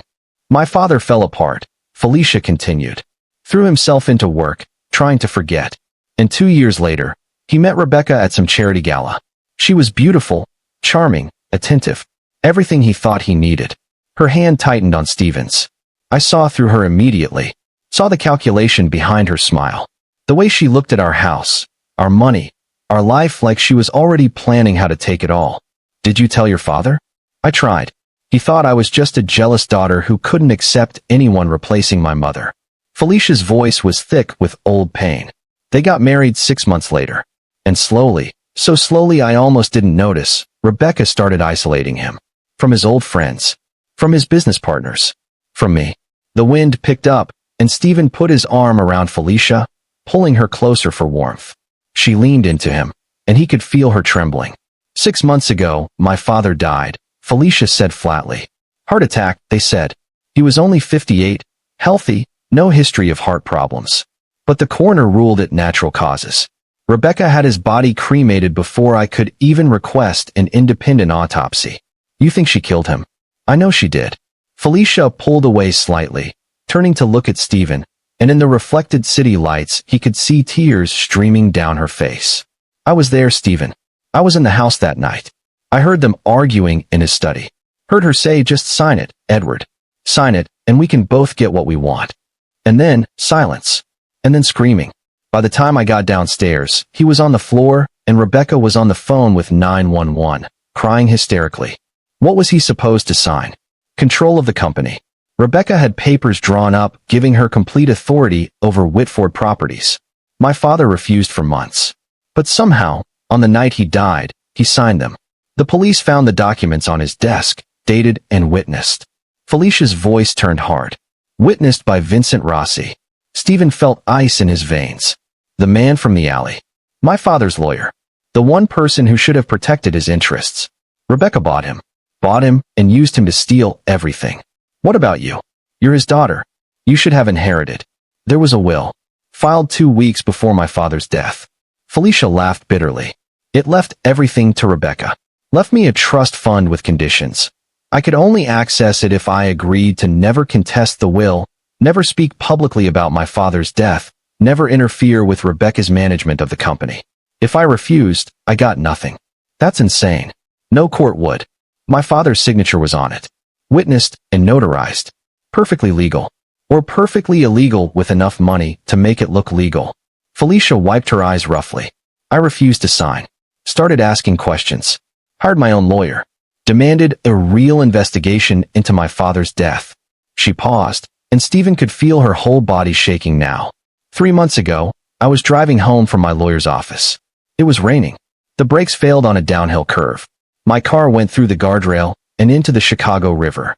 My father fell apart, Felicia continued. Threw himself into work, trying to forget. And 2 years later, he met Rebecca at some charity gala. She was beautiful, charming, attentive. Everything he thought he needed. Her hand tightened on Stephen's. I saw through her immediately. Saw the calculation behind her smile. The way she looked at our house, our money, our life like she was already planning how to take it all. Did you tell your father? I tried. He thought I was just a jealous daughter who couldn't accept anyone replacing my mother. Felicia's voice was thick with old pain. They got married 6 months later. And slowly, so slowly I almost didn't notice, Rebecca started isolating him. From his old friends. From his business partners. From me. The wind picked up, and Stephen put his arm around Felicia, pulling her closer for warmth. She leaned into him, and he could feel her trembling. 6 months ago, my father died, Felicia said flatly. Heart attack, they said. He was only 58, healthy, no history of heart problems. But the coroner ruled it natural causes. Rebecca had his body cremated before I could even request an independent autopsy. You think she killed him? I know she did. Felicia pulled away slightly, turning to look at Stephen, and in the reflected city lights he could see tears streaming down her face. I was there, Stephen. I was in the house that night. I heard them arguing in his study. Heard her say, just sign it, Edward. Sign it, and we can both get what we want. And then, silence. And then screaming. By the time I got downstairs, he was on the floor, and Rebecca was on the phone with 911, crying hysterically. What was he supposed to sign? Control of the company. Rebecca had papers drawn up giving her complete authority over Whitford properties. My father refused for months. But somehow, on the night he died, he signed them. The police found the documents on his desk, dated and witnessed. Felicia's voice turned hard. Witnessed by Vincent Rossi. Stephen felt ice in his veins. The man from the alley. My father's lawyer. The one person who should have protected his interests. Rebecca bought him. Bought him and used him to steal everything. What about you? You're his daughter. You should have inherited. There was a will. Filed 2 weeks before my father's death. Felicia laughed bitterly. It left everything to Rebecca. Left me a trust fund with conditions. I could only access it if I agreed to never contest the will, never speak publicly about my father's death, never interfere with Rebecca's management of the company. If I refused, I got nothing. That's insane. No court would. My father's signature was on it. Witnessed and notarized. Perfectly legal. Or perfectly illegal with enough money to make it look legal. Felicia wiped her eyes roughly. I refused to sign. Started asking questions. Hired my own lawyer. Demanded a real investigation into my father's death. She paused, and Stephen could feel her whole body shaking now. 3 months ago, I was driving home from my lawyer's office. It was raining. The brakes failed on a downhill curve. My car went through the guardrail and into the Chicago River.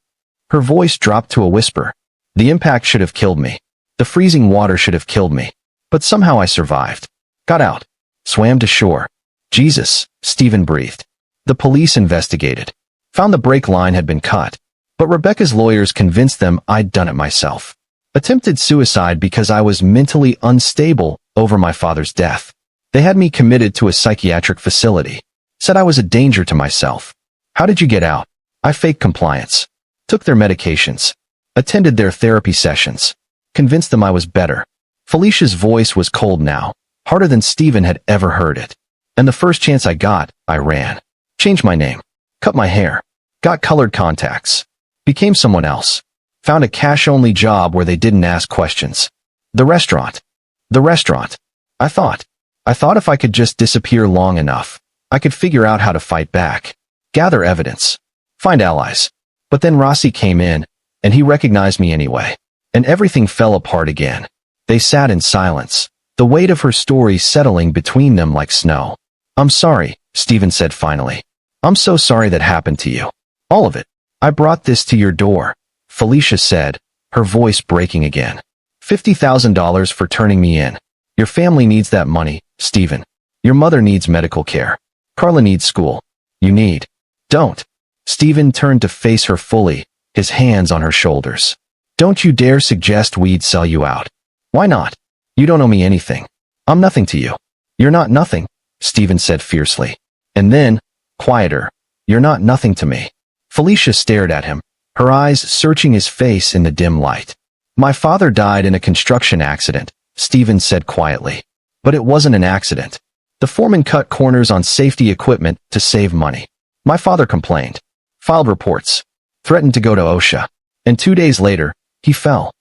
Her voice dropped to a whisper. The impact should have killed me. The freezing water should have killed me. But somehow I survived. Got out. Swam to shore. Jesus, Stephen breathed. The police investigated. Found the brake line had been cut. But Rebecca's lawyers convinced them I'd done it myself. Attempted suicide because I was mentally unstable over my father's death. They had me committed to a psychiatric facility. Said I was a danger to myself. How did you get out? I faked compliance. Took their medications. Attended their therapy sessions. Convinced them I was better. Felicia's voice was cold now, harder than Stephen had ever heard it. And the first chance I got, I ran. Changed my name. Cut my hair. Got colored contacts. Became someone else. Found a cash-only job where they didn't ask questions. The restaurant. The restaurant. I thought if I could just disappear long enough, I could figure out how to fight back, gather evidence, find allies. But then Rossi came in, and he recognized me anyway. And everything fell apart again. They sat in silence, the weight of her story settling between them like snow. I'm sorry, Stephen said finally. I'm so sorry that happened to you. All of it. I brought this to your door, Felicia said, her voice breaking again. $50,000 for turning me in. Your family needs that money, Stephen. Your mother needs medical care. Carla needs school. You need. Don't. Stephen turned to face her fully, his hands on her shoulders. Don't you dare suggest we'd sell you out. Why not? You don't owe me anything. I'm nothing to you. You're not nothing, Stephen said fiercely. And then, quieter, you're not nothing to me. Felicia stared at him, her eyes searching his face in the dim light. My father died in a construction accident, Stephen said quietly. But it wasn't an accident. The foreman cut corners on safety equipment to save money. My father complained, filed reports, threatened to go to OSHA. And 2 days later, he fell.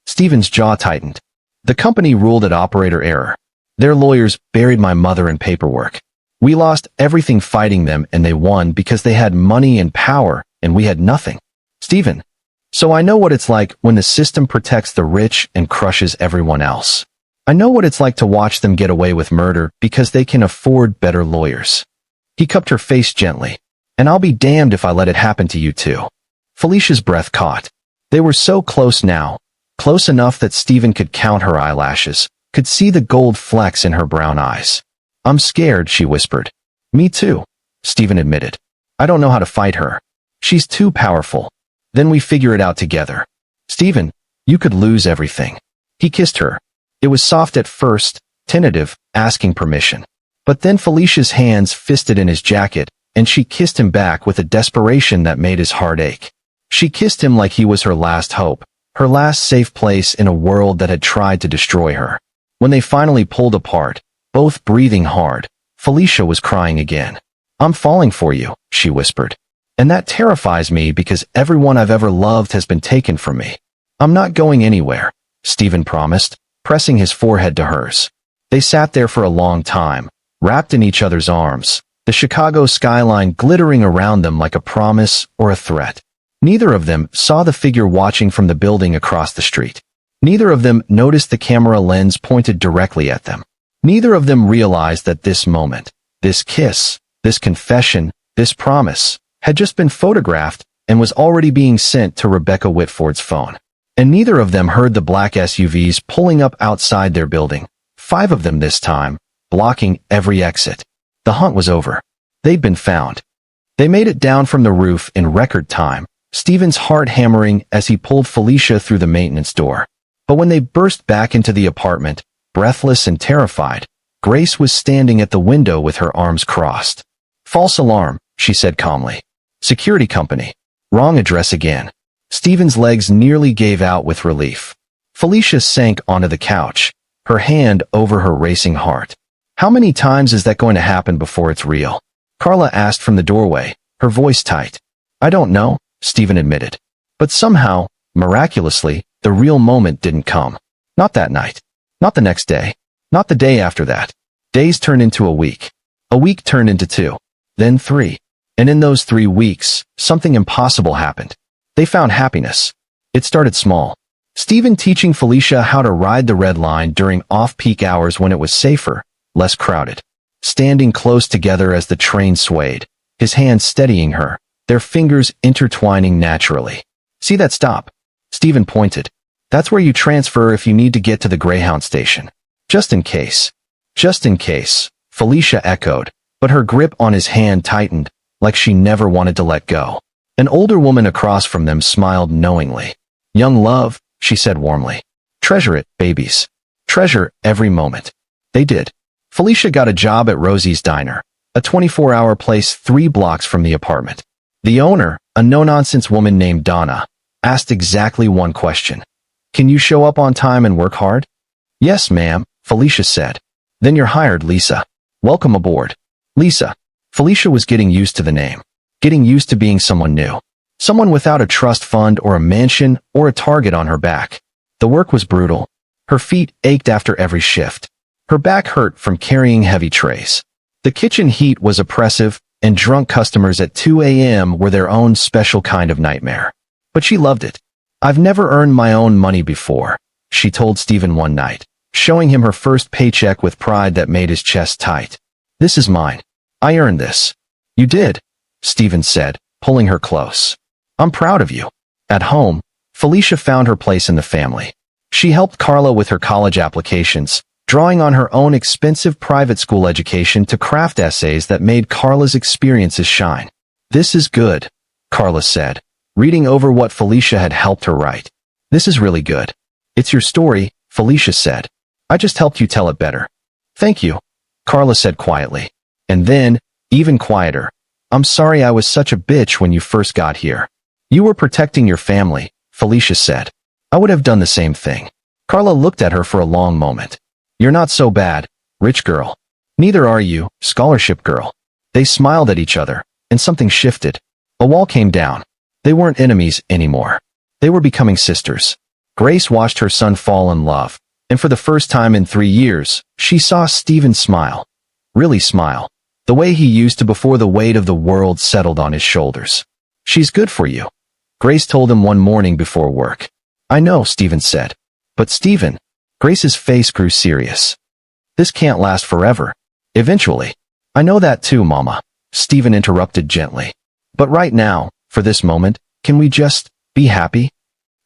Stephen's jaw tightened. The company ruled it operator error. Their lawyers buried my mother in paperwork. We lost everything fighting them and they won because they had money and power and we had nothing. Stephen. So I know what it's like when the system protects the rich and crushes everyone else. I know what it's like to watch them get away with murder because they can afford better lawyers. He cupped her face gently. And I'll be damned if I let it happen to you too. Felicia's breath caught. They were so close now, close enough that Stephen could count her eyelashes, could see the gold flecks in her brown eyes. I'm scared, she whispered. Me too, Stephen admitted. I don't know how to fight her. She's too powerful. Then we figure it out together. Stephen, you could lose everything. He kissed her. It was soft at first, tentative, asking permission. But then Felicia's hands fisted in his jacket, and she kissed him back with a desperation that made his heart ache. She kissed him like he was her last hope, her last safe place in a world that had tried to destroy her. When they finally pulled apart, both breathing hard, Felicia was crying again. I'm falling for you, she whispered. And that terrifies me because everyone I've ever loved has been taken from me. I'm not going anywhere, Stephen promised, pressing his forehead to hers. They sat there for a long time, wrapped in each other's arms, the Chicago skyline glittering around them like a promise or a threat. Neither of them saw the figure watching from the building across the street. Neither of them noticed the camera lens pointed directly at them. Neither of them realized that this moment, this kiss, this confession, this promise, had just been photographed and was already being sent to Rebecca Whitford's phone. And neither of them heard the black SUVs pulling up outside their building, 5 of them this time, blocking every exit. The hunt was over. They'd been found. They made it down from the roof in record time, Stephen's heart hammering as he pulled Felicia through the maintenance door. But when they burst back into the apartment, breathless and terrified, Grace was standing at the window with her arms crossed. False alarm, she said calmly. Security company. Wrong address again. Stephen's legs nearly gave out with relief. Felicia sank onto the couch, her hand over her racing heart. How many times is that going to happen before it's real? Carla asked from the doorway, her voice tight. I don't know, Stephen admitted. But somehow, miraculously, the real moment didn't come. Not that night. Not the next day. Not the day after that. Days turned into a week. A week turned into 2. Then 3. And in those 3 weeks, something impossible happened. They found happiness. It started small. Stephen teaching Felicia how to ride the red line during off-peak hours when it was safer, less crowded. Standing close together as the train swayed, his hands steadying her, their fingers intertwining naturally. See that stop? Stephen pointed. That's where you transfer if you need to get to the Greyhound station. Just in case. Just in case, Felicia echoed, but her grip on his hand tightened, like she never wanted to let go. An older woman across from them smiled knowingly. Young love, she said warmly. Treasure it, babies. Treasure every moment. They did. Felicia got a job at Rosie's Diner, a 24-hour place 3 blocks from the apartment. The owner, a no-nonsense woman named Donna, asked exactly one question. Can you show up on time and work hard? Yes, ma'am, Felicia said. Then you're hired, Lisa. Welcome aboard. Lisa. Felicia was getting used to the name. Getting used to being someone new. Someone without a trust fund or a mansion or a target on her back. The work was brutal. Her feet ached after every shift. Her back hurt from carrying heavy trays. The kitchen heat was oppressive, and drunk customers at 2 a.m. were their own special kind of nightmare. But she loved it. "I've never earned my own money before," she told Stephen one night, showing him her first paycheck with pride that made his chest tight. "This is mine. I earned this." "You did," Stephen said, pulling her close. "I'm proud of you." At home, Felicia found her place in the family. She helped Carla with her college applications, drawing on her own expensive private school education to craft essays that made Carla's experiences shine. "This is good," Carla said, reading over what Felicia had helped her write. "This is really good." "It's your story," Felicia said. "I just helped you tell it better." "Thank you," Carla said quietly. And then, even quieter, "I'm sorry I was such a bitch when you first got here." "You were protecting your family," Felicia said. "I would have done the same thing." Carla looked at her for a long moment. "You're not so bad, rich girl. Neither are you, scholarship girl." They smiled at each other, and something shifted. A wall came down. They weren't enemies anymore. They were becoming sisters. Grace watched her son fall in love, and for the first time in 3 years, she saw Stephen smile. Really smile. The way he used to before the weight of the world settled on his shoulders. "She's good for you," Grace told him one morning before work. "I know," Stephen said. "But Stephen," Grace's face grew serious. "This can't last forever. Eventually." "I know that too, Mama," Stephen interrupted gently. "But right now, for this moment, can we just be happy?"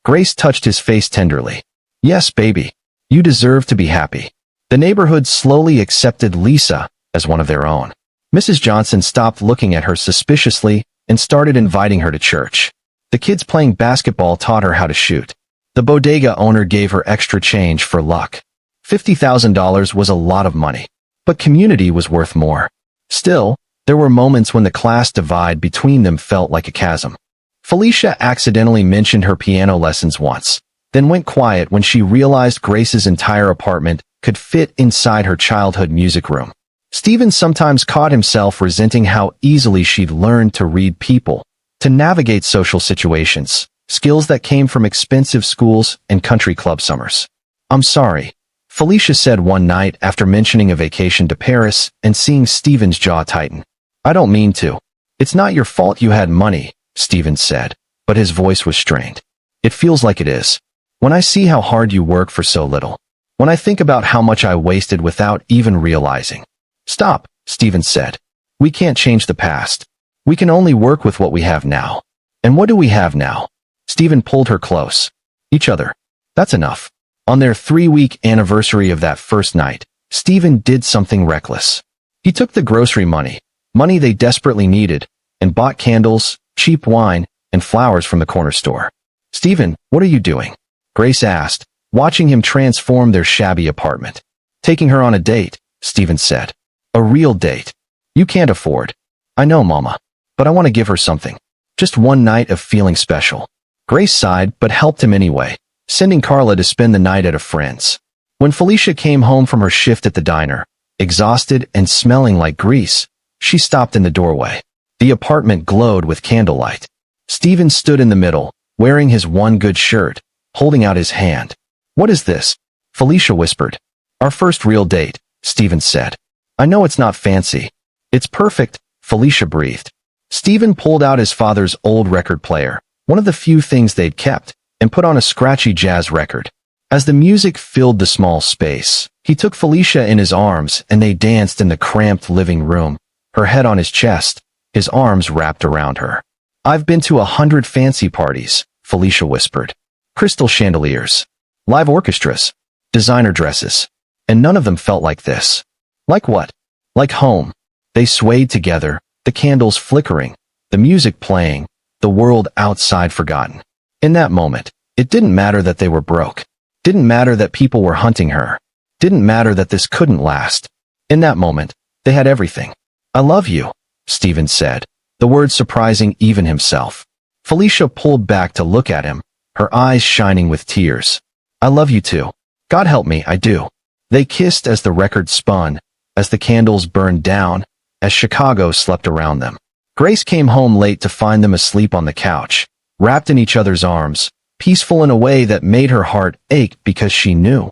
Grace touched his face tenderly. "Yes, baby. You deserve to be happy." The neighborhood slowly accepted Lisa as one of their own. Mrs. Johnson stopped looking at her suspiciously and started inviting her to church. The kids playing basketball taught her how to shoot. The bodega owner gave her extra change for luck. $50,000 was a lot of money, but community was worth more. Still, there were moments when the class divide between them felt like a chasm. Felicia accidentally mentioned her piano lessons once, then went quiet when she realized Grace's entire apartment could fit inside her childhood music room. Stephen sometimes caught himself resenting how easily she'd learned to read people, to navigate social situations, skills that came from expensive schools and country club summers. "I'm sorry," Felicia said one night after mentioning a vacation to Paris and seeing Stephen's jaw tighten. "I don't mean to." "It's not your fault you had money," Stephen said, but his voice was strained. "It feels like it is. When I see how hard you work for so little. When I think about how much I wasted without even realizing." "Stop," Stephen said. "We can't change the past. We can only work with what we have now." "And what do we have now?" Stephen pulled her close. "Each other. That's enough." On their 3-week anniversary of that first night, Stephen did something reckless. He took the grocery money they desperately needed, and bought candles, cheap wine, and flowers from the corner store. "Stephen, what are you doing?" Grace asked, watching him transform their shabby apartment. "Taking her on a date," Stephen said. "A real date. You can't afford." "I know, Mama. But I want to give her something. Just one night of feeling special." Grace sighed but helped him anyway, sending Carla to spend the night at a friend's. When Felicia came home from her shift at the diner, exhausted and smelling like grease, she stopped in the doorway. The apartment glowed with candlelight. Stephen stood in the middle, wearing his one good shirt, holding out his hand. "What is this?" Felicia whispered. "Our first real date," Stephen said. "I know it's not fancy." "It's perfect," Felicia breathed. Stephen pulled out his father's old record player, one of the few things they'd kept, and put on a scratchy jazz record. As the music filled the small space, he took Felicia in his arms and they danced in the cramped living room, her head on his chest, his arms wrapped around her. "I've been to 100 fancy parties," Felicia whispered. "Crystal chandeliers, live orchestras, designer dresses. And none of them felt like this." "Like what?" "Like home." They swayed together, the candles flickering, the music playing, the world outside forgotten. In that moment, it didn't matter that they were broke. Didn't matter that people were hunting her. Didn't matter that this couldn't last. In that moment, they had everything. "I love you," Stephen said, the word surprising even himself. Felicia pulled back to look at him, her eyes shining with tears. "I love you too. God help me, I do." They kissed as the record spun, as the candles burned down, as Chicago slept around them. Grace came home late to find them asleep on the couch, wrapped in each other's arms, peaceful in a way that made her heart ache because she knew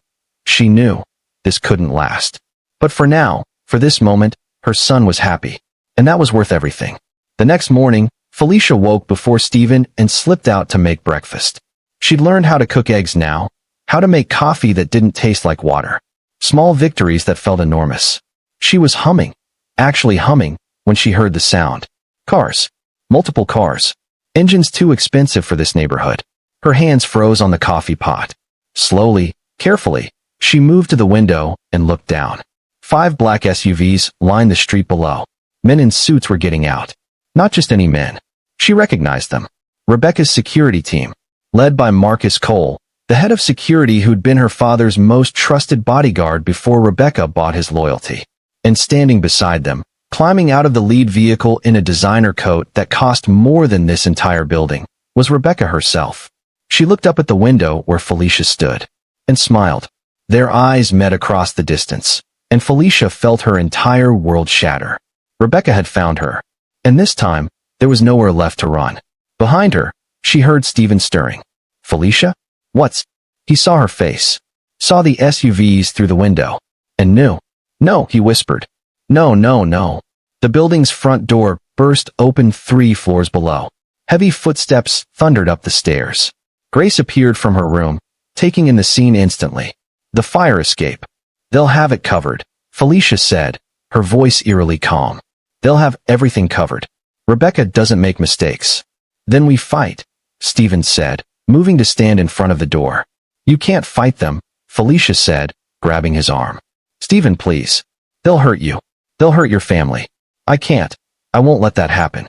this couldn't last. But for now, for this moment, Her son was happy. And that was worth everything. The next morning, Felicia woke before Stephen and slipped out to make breakfast. She'd learned how to cook eggs now, how to make coffee that didn't taste like water. Small victories that felt enormous. She was humming, actually humming, when she heard the sound. Cars. Multiple cars. Engines too expensive for this neighborhood. Her hands froze on the coffee pot. Slowly, carefully, she moved to the window and looked down. 5 black SUVs lined the street below. Men in suits were getting out. Not just any men. She recognized them. Rebecca's security team, led by Marcus Cole, the head of security who'd been her father's most trusted bodyguard before Rebecca bought his loyalty. And standing beside them, climbing out of the lead vehicle in a designer coat that cost more than this entire building, was Rebecca herself. She looked up at the window where Felicia stood, and smiled. Their eyes met across the distance, and Felicia felt her entire world shatter. Rebecca had found her, and this time, there was nowhere left to run. Behind her, she heard Stephen stirring. Felicia? What's? He saw her face, saw the SUVs through the window, and knew. No, he whispered. No, no, no. The building's front door burst open 3 floors below. Heavy footsteps thundered up the stairs. Grace appeared from her room, taking in the scene instantly. The fire escape. They'll have it covered, Felicia said, her voice eerily calm. They'll have everything covered. Rebecca doesn't make mistakes. Then we fight, Stephen said, moving to stand in front of the door. You can't fight them, Felicia said, grabbing his arm. Stephen, please. They'll hurt you. They'll hurt your family. I can't. I won't let that happen.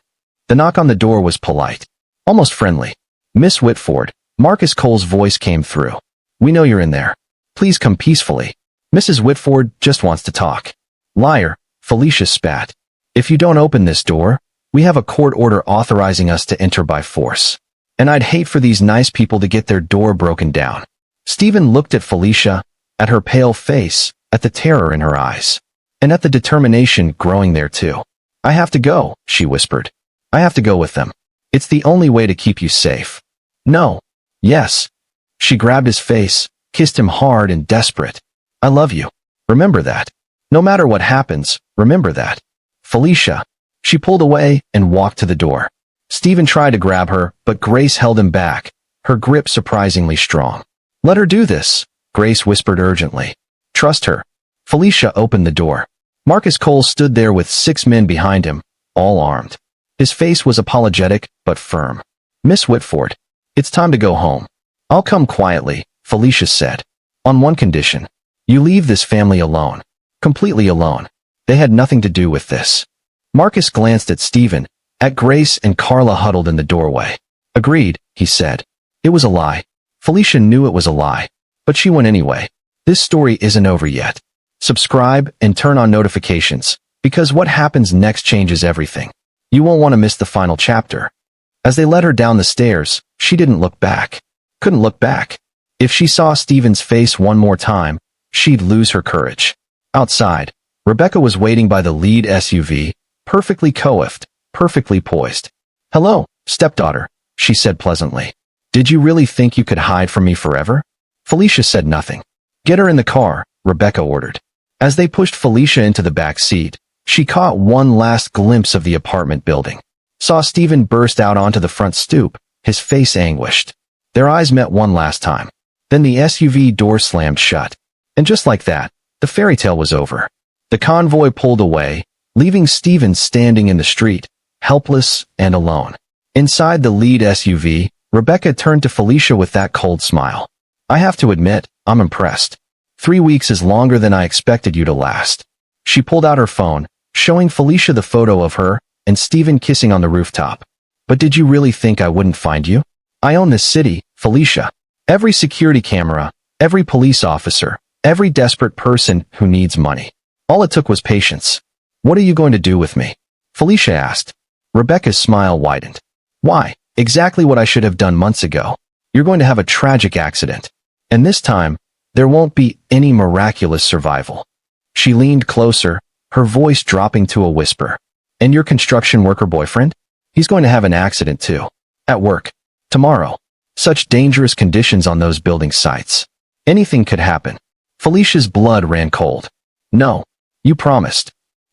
The knock on the door was polite, almost friendly. Miss Whitford, Marcus Cole's voice came through. We know you're in there. Please come peacefully. Mrs. Whitford just wants to talk. Liar, Felicia spat. If you don't open this door, we have a court order authorizing us to enter by force. And I'd hate for these nice people to get their door broken down. Stephen looked at Felicia, at her pale face, at the terror in her eyes, and at the determination growing there too. I have to go, she whispered. I have to go with them. It's the only way to keep you safe. No. Yes. She grabbed his face, kissed him hard and desperate. I love you. Remember that. No matter what happens, remember that. Felicia. She pulled away and walked to the door. Stephen tried to grab her, but Grace held him back, her grip surprisingly strong. Let her do this, Grace whispered urgently. Trust her. Felicia opened the door. Marcus Cole stood there with 6 men behind him, all armed. His face was apologetic, but firm. Miss Whitford, it's time to go home. I'll come quietly, Felicia said. On one condition. You leave this family alone. Completely alone. They had nothing to do with this. Marcus glanced at Stephen, at Grace and Carla huddled in the doorway. Agreed, he said. It was a lie. Felicia knew it was a lie. But she went anyway. This story isn't over yet. Subscribe and turn on notifications, because what happens next changes everything. You won't want to miss the final chapter. As they led her down the stairs, she didn't look back. Couldn't look back. If she saw Stephen's face one more time, she'd lose her courage. Outside, Rebecca was waiting by the lead SUV, perfectly coiffed, perfectly poised. Hello, stepdaughter, she said pleasantly. Did you really think you could hide from me forever? Felicia said nothing. Get her in the car, Rebecca ordered. As they pushed Felicia into the back seat, she caught one last glimpse of the apartment building. Saw Stephen burst out onto the front stoop, his face anguished. Their eyes met one last time. Then the SUV door slammed shut. And just like that, the fairy tale was over. The convoy pulled away, leaving Stephen standing in the street, helpless and alone. Inside the lead SUV, Rebecca turned to Felicia with that cold smile. I have to admit, I'm impressed. 3 weeks is longer than I expected you to last. She pulled out her phone, showing Felicia the photo of her and Stephen kissing on the rooftop. But did you really think I wouldn't find you? I own this city, Felicia. Every security camera, every police officer, every desperate person who needs money. All it took was patience. What are you going to do with me? Felicia asked. Rebecca's smile widened. Why? Exactly what I should have done months ago. You're going to have a tragic accident. And this time, there won't be any miraculous survival. She leaned closer, her voice dropping to a whisper. And your construction worker boyfriend? He's going to have an accident too. At work. Tomorrow. Such dangerous conditions on those building sites. Anything could happen. Felicia's blood ran cold. No. You promised.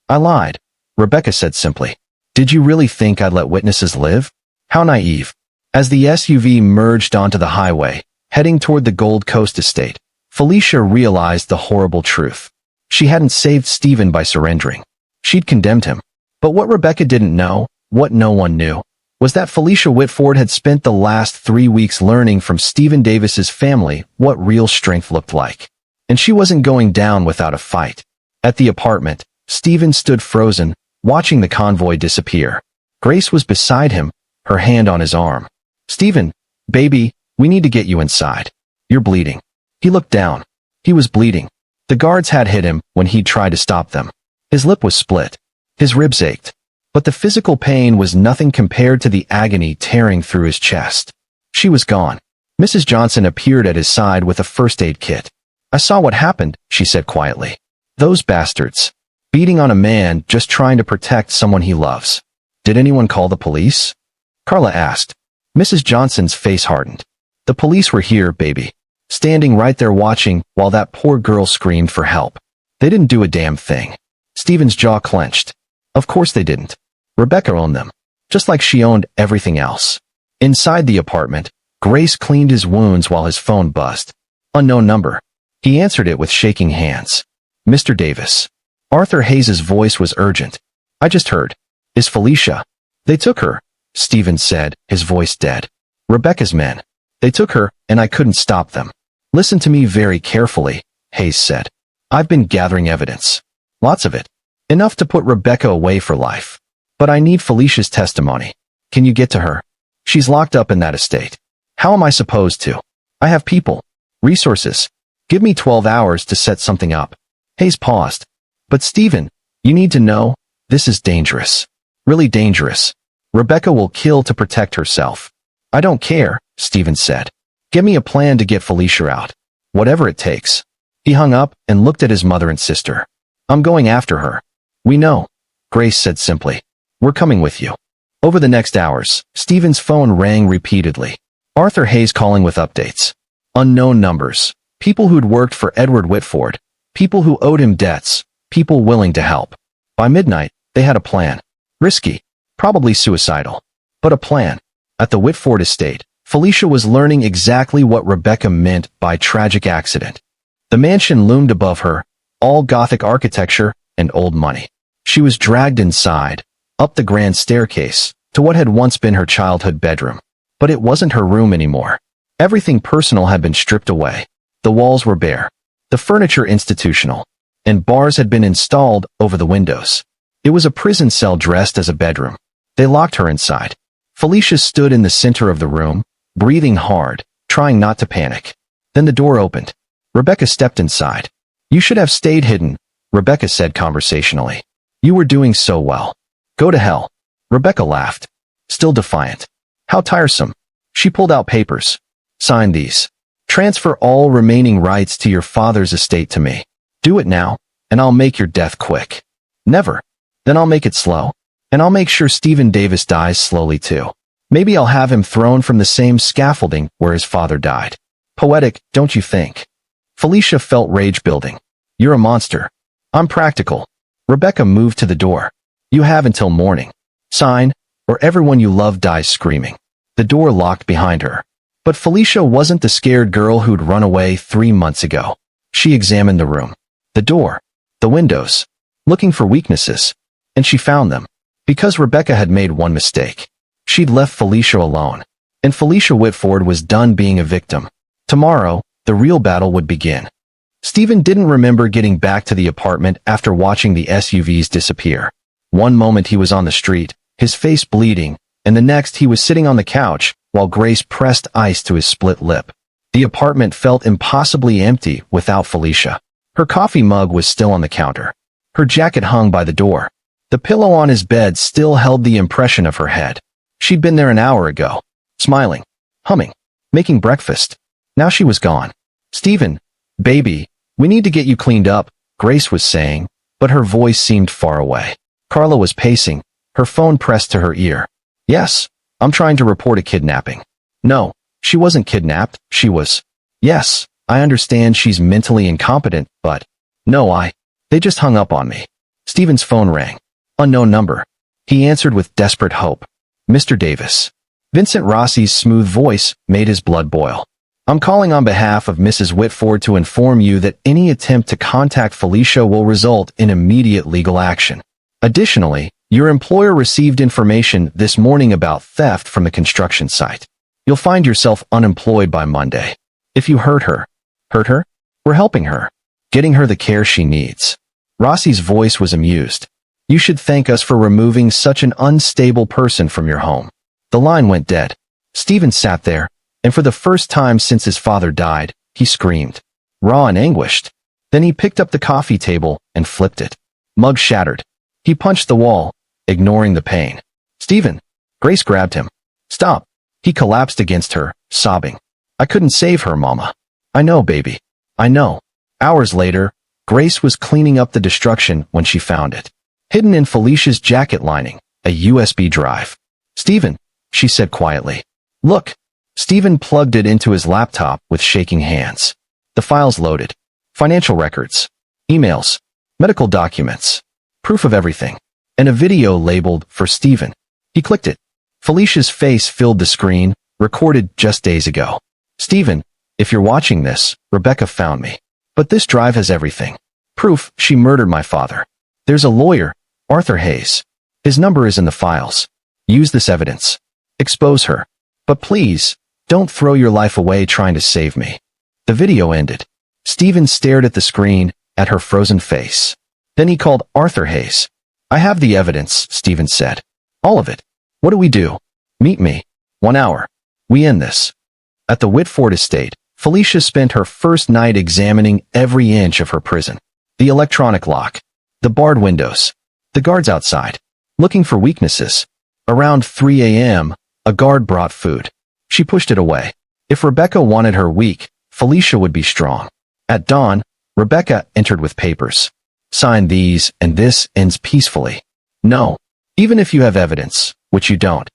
I lied, Rebecca said simply. Did you really think I'd let witnesses live? How naive. As the SUV merged onto the highway, heading toward the Gold Coast estate, Felicia realized the horrible truth. She hadn't saved Stephen by surrendering. She'd condemned him. But what Rebecca didn't know, what no one knew, was that Felicia Whitford had spent the last 3 weeks learning from Stephen Davis's family what real strength looked like. And she wasn't going down without a fight. At the apartment, Stephen stood frozen, watching the convoy disappear. Grace was beside him, her hand on his arm. Stephen, baby, we need to get you inside. You're bleeding. He looked down. He was bleeding. The guards had hit him when he'd tried to stop them. His lip was split. His ribs ached. But the physical pain was nothing compared to the agony tearing through his chest. She was gone. Mrs. Johnson appeared at his side with a first aid kit. I saw what happened, she said quietly. Those bastards. Beating on a man just trying to protect someone he loves. Did anyone call the police? Carla asked. Mrs. Johnson's face hardened. The police were here, baby. Standing right there watching while that poor girl screamed for help. They didn't do a damn thing. Stephen's jaw clenched. Of course they didn't. Rebecca owned them, just like she owned everything else. Inside the apartment, Grace cleaned his wounds while his phone buzzed. Unknown number. He answered it with shaking hands. Mr. Davis. Arthur Hayes's voice was urgent. I just heard. Is Felicia? They took her, Stephen said, his voice dead. Rebecca's men. They took her, and I couldn't stop them. Listen to me very carefully, Hayes said. I've been gathering evidence. Lots of it. Enough to put Rebecca away for life. But I need Felicia's testimony. Can you get to her? She's locked up in that estate. How am I supposed to? I have people. Resources. Give me 12 hours to set something up. Hayes paused. But Stephen, you need to know, this is dangerous. Really dangerous. Rebecca will kill to protect herself. I don't care, Stephen said. Give me a plan to get Felicia out. Whatever it takes. He hung up and looked at his mother and sister. I'm going after her. We know, Grace said simply. We're coming with you. Over the next hours, Stephen's phone rang repeatedly. Arthur Hayes calling with updates. Unknown numbers. People who'd worked for Edward Whitford. People who owed him debts. People willing to help. By midnight, they had a plan. Risky. Probably suicidal. But a plan. At the Whitford estate, Felicia was learning exactly what Rebecca meant by tragic accident. The mansion loomed above her, all Gothic architecture and old money. She was dragged inside, up the grand staircase, to what had once been her childhood bedroom. But it wasn't her room anymore. Everything personal had been stripped away. The walls were bare. The furniture institutional. And bars had been installed over the windows. It was a prison cell dressed as a bedroom. They locked her inside. Felicia stood in the center of the room, breathing hard, trying not to panic. Then the door opened. Rebecca stepped inside. You should have stayed hidden, Rebecca said conversationally. You were doing so well. Go to hell. Rebecca laughed. Still defiant. How tiresome. She pulled out papers. Sign these. Transfer all remaining rights to your father's estate to me. Do it now, and I'll make your death quick. Never. Then I'll make it slow. And I'll make sure Stephen Davis dies slowly too. Maybe I'll have him thrown from the same scaffolding where his father died. Poetic, don't you think? Felicia felt rage building. You're a monster. I'm practical. Rebecca moved to the door. You have until morning. Sign, or everyone you love dies screaming. The door locked behind her. But Felicia wasn't the scared girl who'd run away 3 months ago. She examined the room. The door. The windows. Looking for weaknesses. And she found them. Because Rebecca had made one mistake. She'd left Felicia alone. And Felicia Whitford was done being a victim. Tomorrow, the real battle would begin. Stephen didn't remember getting back to the apartment after watching the SUVs disappear. One moment he was on the street, his face bleeding, and the next he was sitting on the couch, while Grace pressed ice to his split lip. The apartment felt impossibly empty without Felicia. Her coffee mug was still on the counter. Her jacket hung by the door. The pillow on his bed still held the impression of her head. She'd been there an hour ago, smiling, humming, making breakfast. Now she was gone. Stephen, baby, we need to get you cleaned up, Grace was saying, but her voice seemed far away. Carla was pacing, her phone pressed to her ear. Yes, I'm trying to report a kidnapping. No, she wasn't kidnapped, she was. Yes, I understand she's mentally incompetent, but. No, they just hung up on me. Stephen's phone rang. Unknown number. He answered with desperate hope. Mr. Davis. Vincent Rossi's smooth voice made his blood boil. I'm calling on behalf of Mrs. Whitford to inform you that any attempt to contact Felicia will result in immediate legal action. Additionally, your employer received information this morning about theft from the construction site. You'll find yourself unemployed by Monday. If you hurt her, we're helping her, getting her the care she needs. Rossi's voice was amused. You should thank us for removing such an unstable person from your home. The line went dead. Stephen sat there, and for the first time since his father died, he screamed, raw and anguished. Then he picked up the coffee table and flipped it. Mug shattered. He punched the wall, ignoring the pain. Stephen. Grace grabbed him. Stop. He collapsed against her, sobbing. I couldn't save her, Mama. I know, baby. I know. Hours later, Grace was cleaning up the destruction when she found it. Hidden in Felicia's jacket lining, a USB drive. Stephen, she said quietly. Look. Stephen plugged it into his laptop with shaking hands. The files loaded. Financial records. Emails. Medical documents. Proof of everything. And a video labeled for Stephen. He clicked it. Felicia's face filled the screen, recorded just days ago. Stephen, if you're watching this, Rebecca found me. But this drive has everything. Proof she murdered my father. There's a lawyer, Arthur Hayes. His number is in the files. Use this evidence. Expose her. But please, don't throw your life away trying to save me. The video ended. Stephen stared at the screen, at her frozen face. Then he called Arthur Hayes. I have the evidence, Stephen said. All of it. What do we do? Meet me. 1 hour. We end this. At the Whitford estate, Felicia spent her first night examining every inch of her prison. The electronic lock. The barred windows. The guards outside. Looking for weaknesses. Around 3 a.m., a guard brought food. She pushed it away. If Rebecca wanted her weak, Felicia would be strong. At dawn, Rebecca entered with papers. Sign these and this ends peacefully. No. Even if you have evidence, which you don't.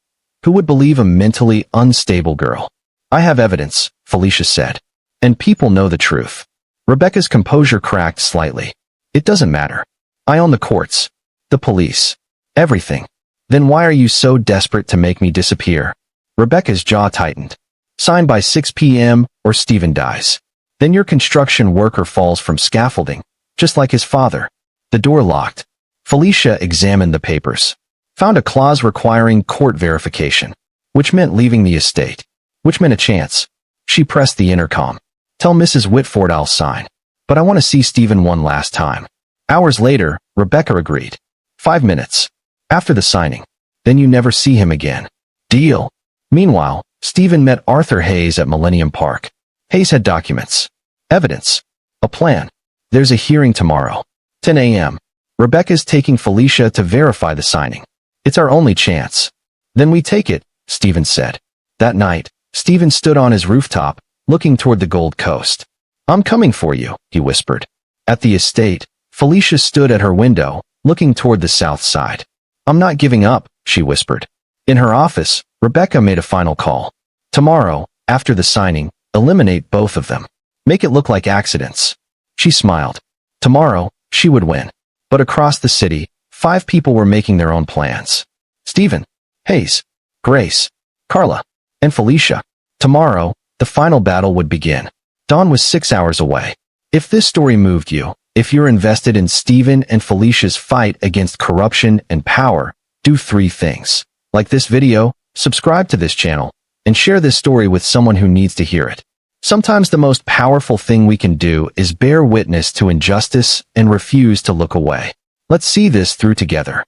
Who would believe a mentally unstable girl? I have evidence, Felicia said. And people know the truth. Rebecca's composure cracked slightly. It doesn't matter. I own the courts. The police. Everything. Then why are you so desperate to make me disappear? Rebecca's jaw tightened. Sign by 6 p.m. or Stephen dies. Then your construction worker falls from scaffolding, just like his father. The door locked. Felicia examined the papers. Found a clause requiring court verification, which meant leaving the estate, which meant a chance. She pressed the intercom. Tell Mrs. Whitford I'll sign, but I want to see Stephen one last time. Hours later, Rebecca agreed. 5 minutes. After the signing. Then you never see him again. Deal. Meanwhile, Stephen met Arthur Hayes at Millennium Park. Hayes had documents. Evidence. A plan. There's a hearing tomorrow. 10 a.m. Rebecca's taking Felicia to verify the signing. It's our only chance. Then we take it, Stephen said. That night, Stephen stood on his rooftop, looking toward the Gold Coast. I'm coming for you, he whispered. At the estate, Felicia stood at her window, looking toward the south side. I'm not giving up, she whispered. In her office, Rebecca made a final call. Tomorrow, after the signing, eliminate both of them. Make it look like accidents. She smiled. Tomorrow, she would win. But across the city, 5 people were making their own plans. Stephen, Hayes, Grace, Carla, and Felicia. Tomorrow, the final battle would begin. Dawn was 6 hours away. If this story moved you, if you're invested in Stephen and Felicia's fight against corruption and power, do 3 things. Like this video, subscribe to this channel, and share this story with someone who needs to hear it. Sometimes the most powerful thing we can do is bear witness to injustice and refuse to look away. Let's see this through together.